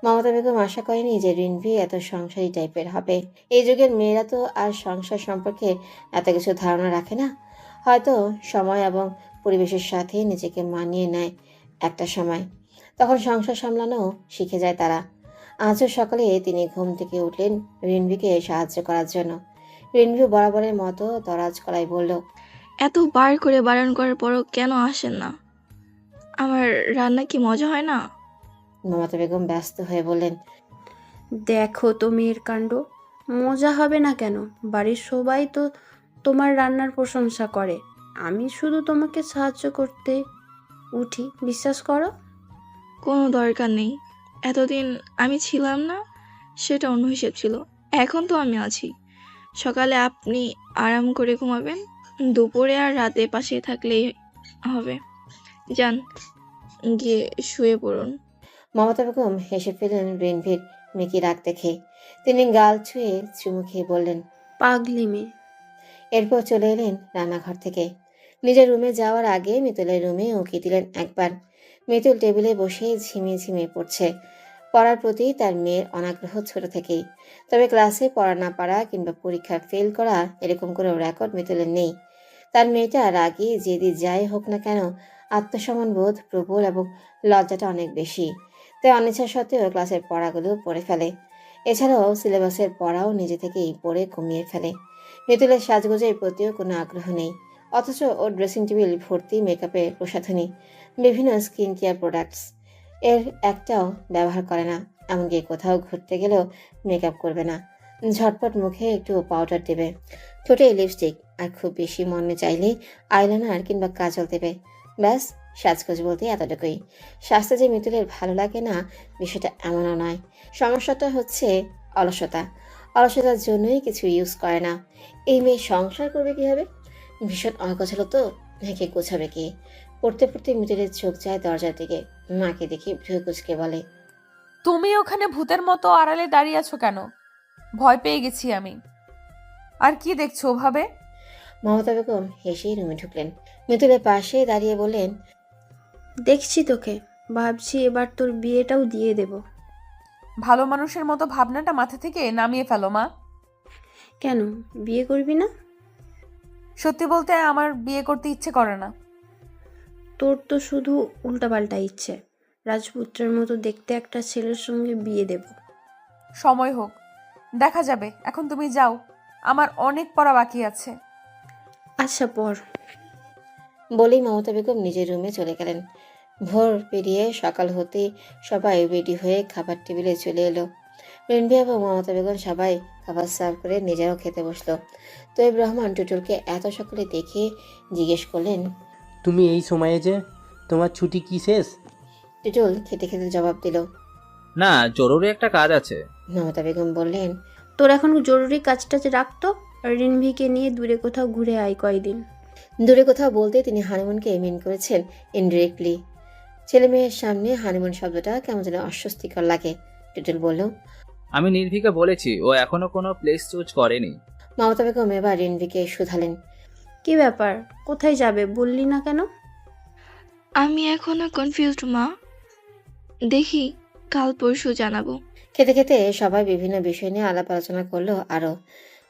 মমতা বেগম আশা করেনি যে রিনভি এত সংসারী টাইপের হবে। এই যুগের মেয়েরা তো আর সংসার সম্পর্কে এত কিছু ধারণা রাখে না। হয়তো সময় এবং পরিবেশের সাথে নিজেকে মানিয়ে নেয় একটা সময়। তখন সংসার সামলানো শিখে যায় তারা। আজও সকালে তিনি ঘুম থেকে উঠলেন রিনভিকে সাহায্য করার জন্য। রিনভি বরাবরের মতো দরাজ গলায় বলল, এত বার করে বারণ করার পরও কেন আসেন না? আমার রান্না কি মজা হয় না? মমতা বেগম ব্যস্ত হয়ে বললেন, দেখো তো মেয়ের কাণ্ড। মজা হবে না কেন? বাড়ির সবাই তো তোমার রান্নার প্রশংসা করে। আমি শুধু তোমাকে সাহায্য করতে উঠি, বিশ্বাস করো। কোনো দরকার নেই। এতদিন আমি ছিলাম না, সেটা অন্য হিসেব ছিল। এখন তো আমি আছি। সকালে আপনি আরাম করে ঘুমাবেন, দুপুরে আর রাতে পাশে থাকলেই হবে। যান, গিয়ে শুয়ে পড়ুন। মমতা বেগম হেসে ফেলেন রিনভির মেকি রাগ দেখে। তিনি গাল ছুঁয়ে চুমু খেয়ে বললেন, পাগলি মেয়ে। এরপর চলে এলেন রান্নাঘর থেকে। নিজের রুমে যাওয়ার আগে মিতুলের রুমে উঁকি দিলেন একবার। মিতুল টেবিলে বসে ঝিমিয়ে ঝিমিয়ে পড়ছে। পড়ার প্রতি তার মেয়ের অনাগ্রহ ছোট থেকেই। তবে ক্লাসে পড়া না পারা কিংবা পরীক্ষা ফেল করা এরকম কোনো রেকর্ড মিতুলের নেই। তার মেয়েটা রাগী জেদি যাই হোক না কেন, আত্মসম্মান বোধ প্রবল এবং লজ্জাটা অনেক বেশি। তাই অনিচ্ছা সত্ত্বেও ক্লাসের পড়াগুলো পড়ে ফেলে। এছাড়াও সিলেবাসের পড়াও নিজে থেকেই পড়ে কমিয়ে ফেলে। মিতুলের সাজগোজের প্রতিও কোনো আগ্রহ নেই। অথচ ওর ড্রেসিং টেবিল ভর্তি মেকআপের প্রসাধনী, বিভিন্ন স্কিন কেয়ার প্রোডাক্টস। এর একটাও ব্যবহার করে না, এমনকি কোথাও ঘুরতে গেলেও মেকআপ করবে না। ঝটপট মুখে একটু পাউডার দেবে, ঠোঁটে লিপস্টিক, আর খুব বেশি মনে চাইলে আইলাইনার কিংবা কাজল দেবে। ব্যাস, সাজগোজ বলতে এতটুকুই। স্বাস্থ্য যে মিতুলের ভালো লাগে না বিষয়টা এমনও নয়। সমস্যাটা হচ্ছে অলসতা। অলসতার জন্যই কিছু ইউজ করে না। এই মেয়ে সংসার করবে কিভাবে? ভীষণ অগোছালো তো, নাকি গোছাবে কি? পড়তে পড়তে মিতুলের চোখ যায় দরজার দিকে। মাকে দেখে ভ্রু কুচকে বলে, তুমি ওখানে ভূতের মতো আড়ালে দাঁড়িয়ে আছো কেন? ভয় পেয়ে গেছি আমি। আর কি দেখছো ওভাবে? মমতা বেগম হেসেই রুমে ঢুকলেন। মিতুলের পাশে দাঁড়িয়ে বললেন, দেখছি তোকে, ভাবছি এবার তোর বিয়েটাও দিয়ে দেব। ভালো মানুষের মতো ভাবনাটা মাথা থেকে নামিয়ে ফেলো মা। কেন, বিয়ে করবি না? সত্যি বলতে আমার বিয়ে করতে ইচ্ছে করে না। তোর তো শুধু উল্টাপাল্টা ইচ্ছে। রাজপুত্রের মতো দেখতে একটা ছেলের সঙ্গে বিয়ে দেব। সময় হোক, দেখা যাবে। এখন তুমি যাও, আমার অনেক পড়া বাকি আছে। আচ্ছা, পর। বলেই মমতা বেগম নিজের রুমে চলে গেলেন। ভোর পেরিয়ে সকাল হতেই সবাই রেডি হয়ে খাবার টেবিলে চলে এলো। রেনবি এবং মমতা বেগম সবাই খাবার সার্ভ করে নিজেরাও খেতে বসলো। তৈব রহমান টুটুলকে এত সকালে দেখে জিজ্ঞেস করলেন, তুমি এই সময়ে যে, তোমার ছুটি কি শেষ? টুটুল খেতে খেতে জবাব দিল, না, জরুরি একটা কাজ আছে। মমতা বেগম বললেন, তোর এখন জরুরি কাজটা যে রাখতো, রিনভিকে নিয়ে দূরে কোথাও ঘুরে আয় কয়দিন। দূরে কোথাও বলতে তিনি হানিমুনকে মিন করেছেন ইনডিরেক্টলি। ছেলে মেয়ের সামনে হানিমুন শব্দটা কেমন যেন অস্বস্তিকর লাগে। টুটুল বলল, আমি নির্ভীকে বলেছি, ও এখনো কোনো প্লেস চুজ করেনি। মমতা বেগম এবার রিনভিকে শুধালেন, কি ব্যাপার, কোথায় যাবে বললি না কেন? আমি এখনো কনফিউজড মা, দেখি কাল পরশু জানাবো। খেতে খেতে সবাই বিভিন্ন বিষয় নিয়ে আলাপ আলোচনা করলো। আরও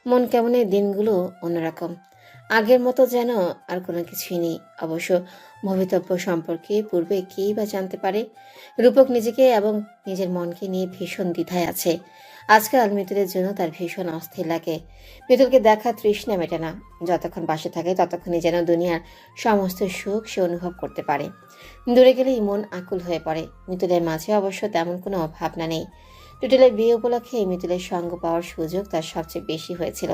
মন কেমনের দিনগুলো অন্যরকম, আগের মতো যেন আর কোনো কিছুই নেই। অবশ্য ভবিতব্য সম্পর্কে পূর্বে কেই বা জানতে পারে। রূপক নিজেকে এবং নিজের মনকে নিয়ে ভীষণ দ্বিধায় আছে। আজকাল মিতুলের জন্য তার ভীষণ অস্থির লাগে। মিতুলকে দেখা তৃষ্ণা মেটে না। যতক্ষণ পাশে থাকে ততক্ষণই যেন দুনিয়ার সমস্ত সুখ সে অনুভব করতে পারে। দূরে গেলেই মন আকুল হয়ে পড়ে। মিতুলের মাঝে অবশ্য তেমন কোনো ভাবনা নেই। টুটুলের বিয়ে উপলক্ষে মিতুলের সঙ্গ পাওয়ার সুযোগ তার সবচেয়ে বেশি হয়েছিল।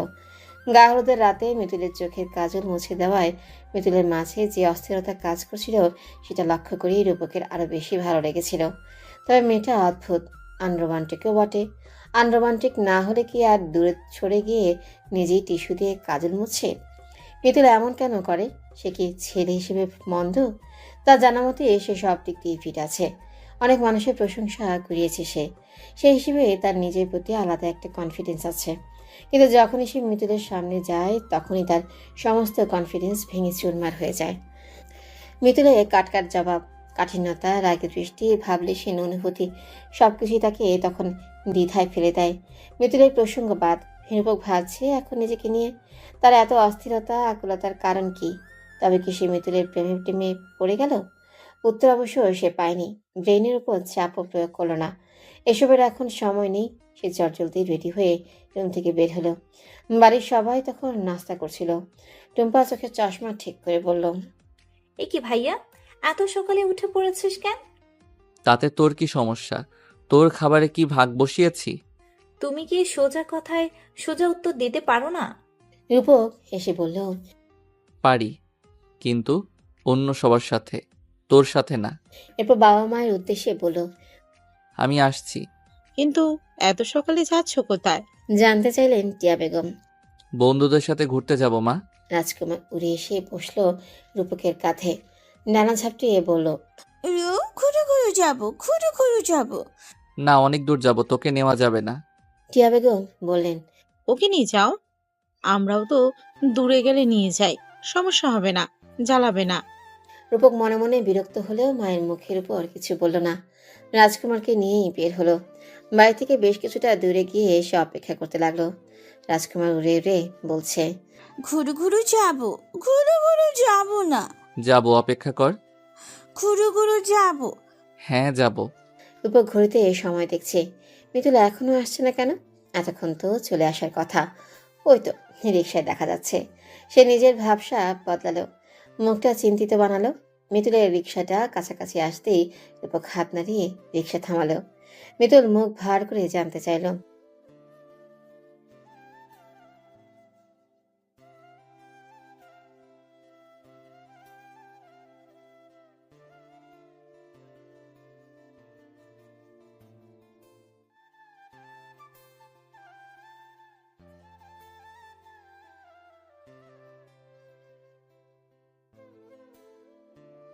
গা হলুদের রাতে মিতুলের চোখের কাজল মুছে দেওয়ায় মিতুলের মাঝে যে অস্থিরতা কাজ করছিল সেটা লক্ষ্য করেই রূপকের আরো বেশি ভালো লেগেছিল। তবে মেয়েটা অদ্ভুত, আনরোমান্টিকও বটে। আনরোমান্টিক না হলে কি আর দূরে সরে গিয়ে নিজেই টিস্যু দিয়ে কাজল মুছে? মিতুল এমন কেন করে? সে কি ছেলে হিসেবে মন্দ? তার জানা মতে সে সব দিক দিয়ে ফিট আছে। অনেক মানুষের প্রশংসা কুড়িয়েছে সে। সেই হিসেবে তার নিজের প্রতি আলাদা একটা কনফিডেন্স আছে। কিন্তু যখনই সে মিতুলের সামনে যায় তখনই তার সমস্ত কনফিডেন্স ভেঙে চুরমার হয়ে যায়। মিতুলের কাটকাট জবাব, কাঠিন্যতা, রাগের দৃষ্টি, ভাবলেশীন অনুভূতি সবকিছুই তাকে তখন দ্বিধায় ফেলে দেয়। মিতুলের প্রসঙ্গ বাদ। রূপক ভাবছে এখন নিজেকে নিয়ে তার এত অস্থিরতা, আকুলতার কারণ কি? তবে কি সে মিতুলের প্রেমে টেমে পড়ে গেল? উত্তর অবশ্য সে পায়নি। ব্রেইনের উপর চাপও প্রয়োগ করলো না। এসবের এখন সময় নেই। সে চটজলদি রেডি হয়ে রুম থেকে বের হলো। বাড়ির সবাই তখন নাস্তা করছিল। টুম্পা চোখে চশমা ঠিক করে বলল, এ কি ভাইয়া, এত সকালে উঠে পড়েছিস কেন? তাতে তোর কি সমস্যা? তোর খাবারে কি ভাগ বসিয়েছি? তুমি কি সোজা কথায় সোজা উত্তর দিতে পারো না? রূপক এসে বলল, পারি, কিন্তু অন্য সবার সাথে, তোর সাথে না। এরপর বাবা মায়ের উদ্দেশ্যে বলল, আমি আসছি। কিন্তু এত সকালে যাচ্ছ কোথায়? জানতে চাইলেন টিয়া বেগম। বন্ধুদের সাথে ঘুরতে যাব মা। রাজকুমার উড়ে এসে বসলো রূপকের কাঁধে। নানা ঝাপটিয়ে বলল, ঘুরু ঘুরু যাবো। না, অনেক দূর যাব, তোকে নেওয়া যাবে না। টিয়া বেগম বললেন, ওকে নিয়ে যাও, আমরাও তো দূরে গেলে নিয়ে যাই, সমস্যা হবে না, জ্বালাবে না। রূপক মনে মনে বিরক্ত হলেও মায়ের মুখের উপর কিছু বলল না। রাজকুমারকে নিয়েই বের হলো। বাড়ি থেকে বেশ কিছুটা দূরে গিয়ে এসে অপেক্ষা করতে লাগলো। রাজকুমার উড়ে উড়ে বলছে, ঘুরু ঘুরু যাবো না। যাব, অপেক্ষা কর। ঘুরু যাবো। হ্যাঁ, যাব। রূপক ঘড়িতে সময় দেখছে। মিতুল এখনো আসছে না কেন? এতক্ষণ তো চলে আসার কথা। ওই তো রিকশায় দেখা যাচ্ছে। সে নিজের ভাবসা বদলালো, মুখটা চিন্তিত বানালো। মিতুলের রিক্সাটা কাছাকাছি আসতেই রূপক হাত নাড়িয়ে রিক্সা থামালো। মিতুল মুখ ভার করে জানতে চাইল,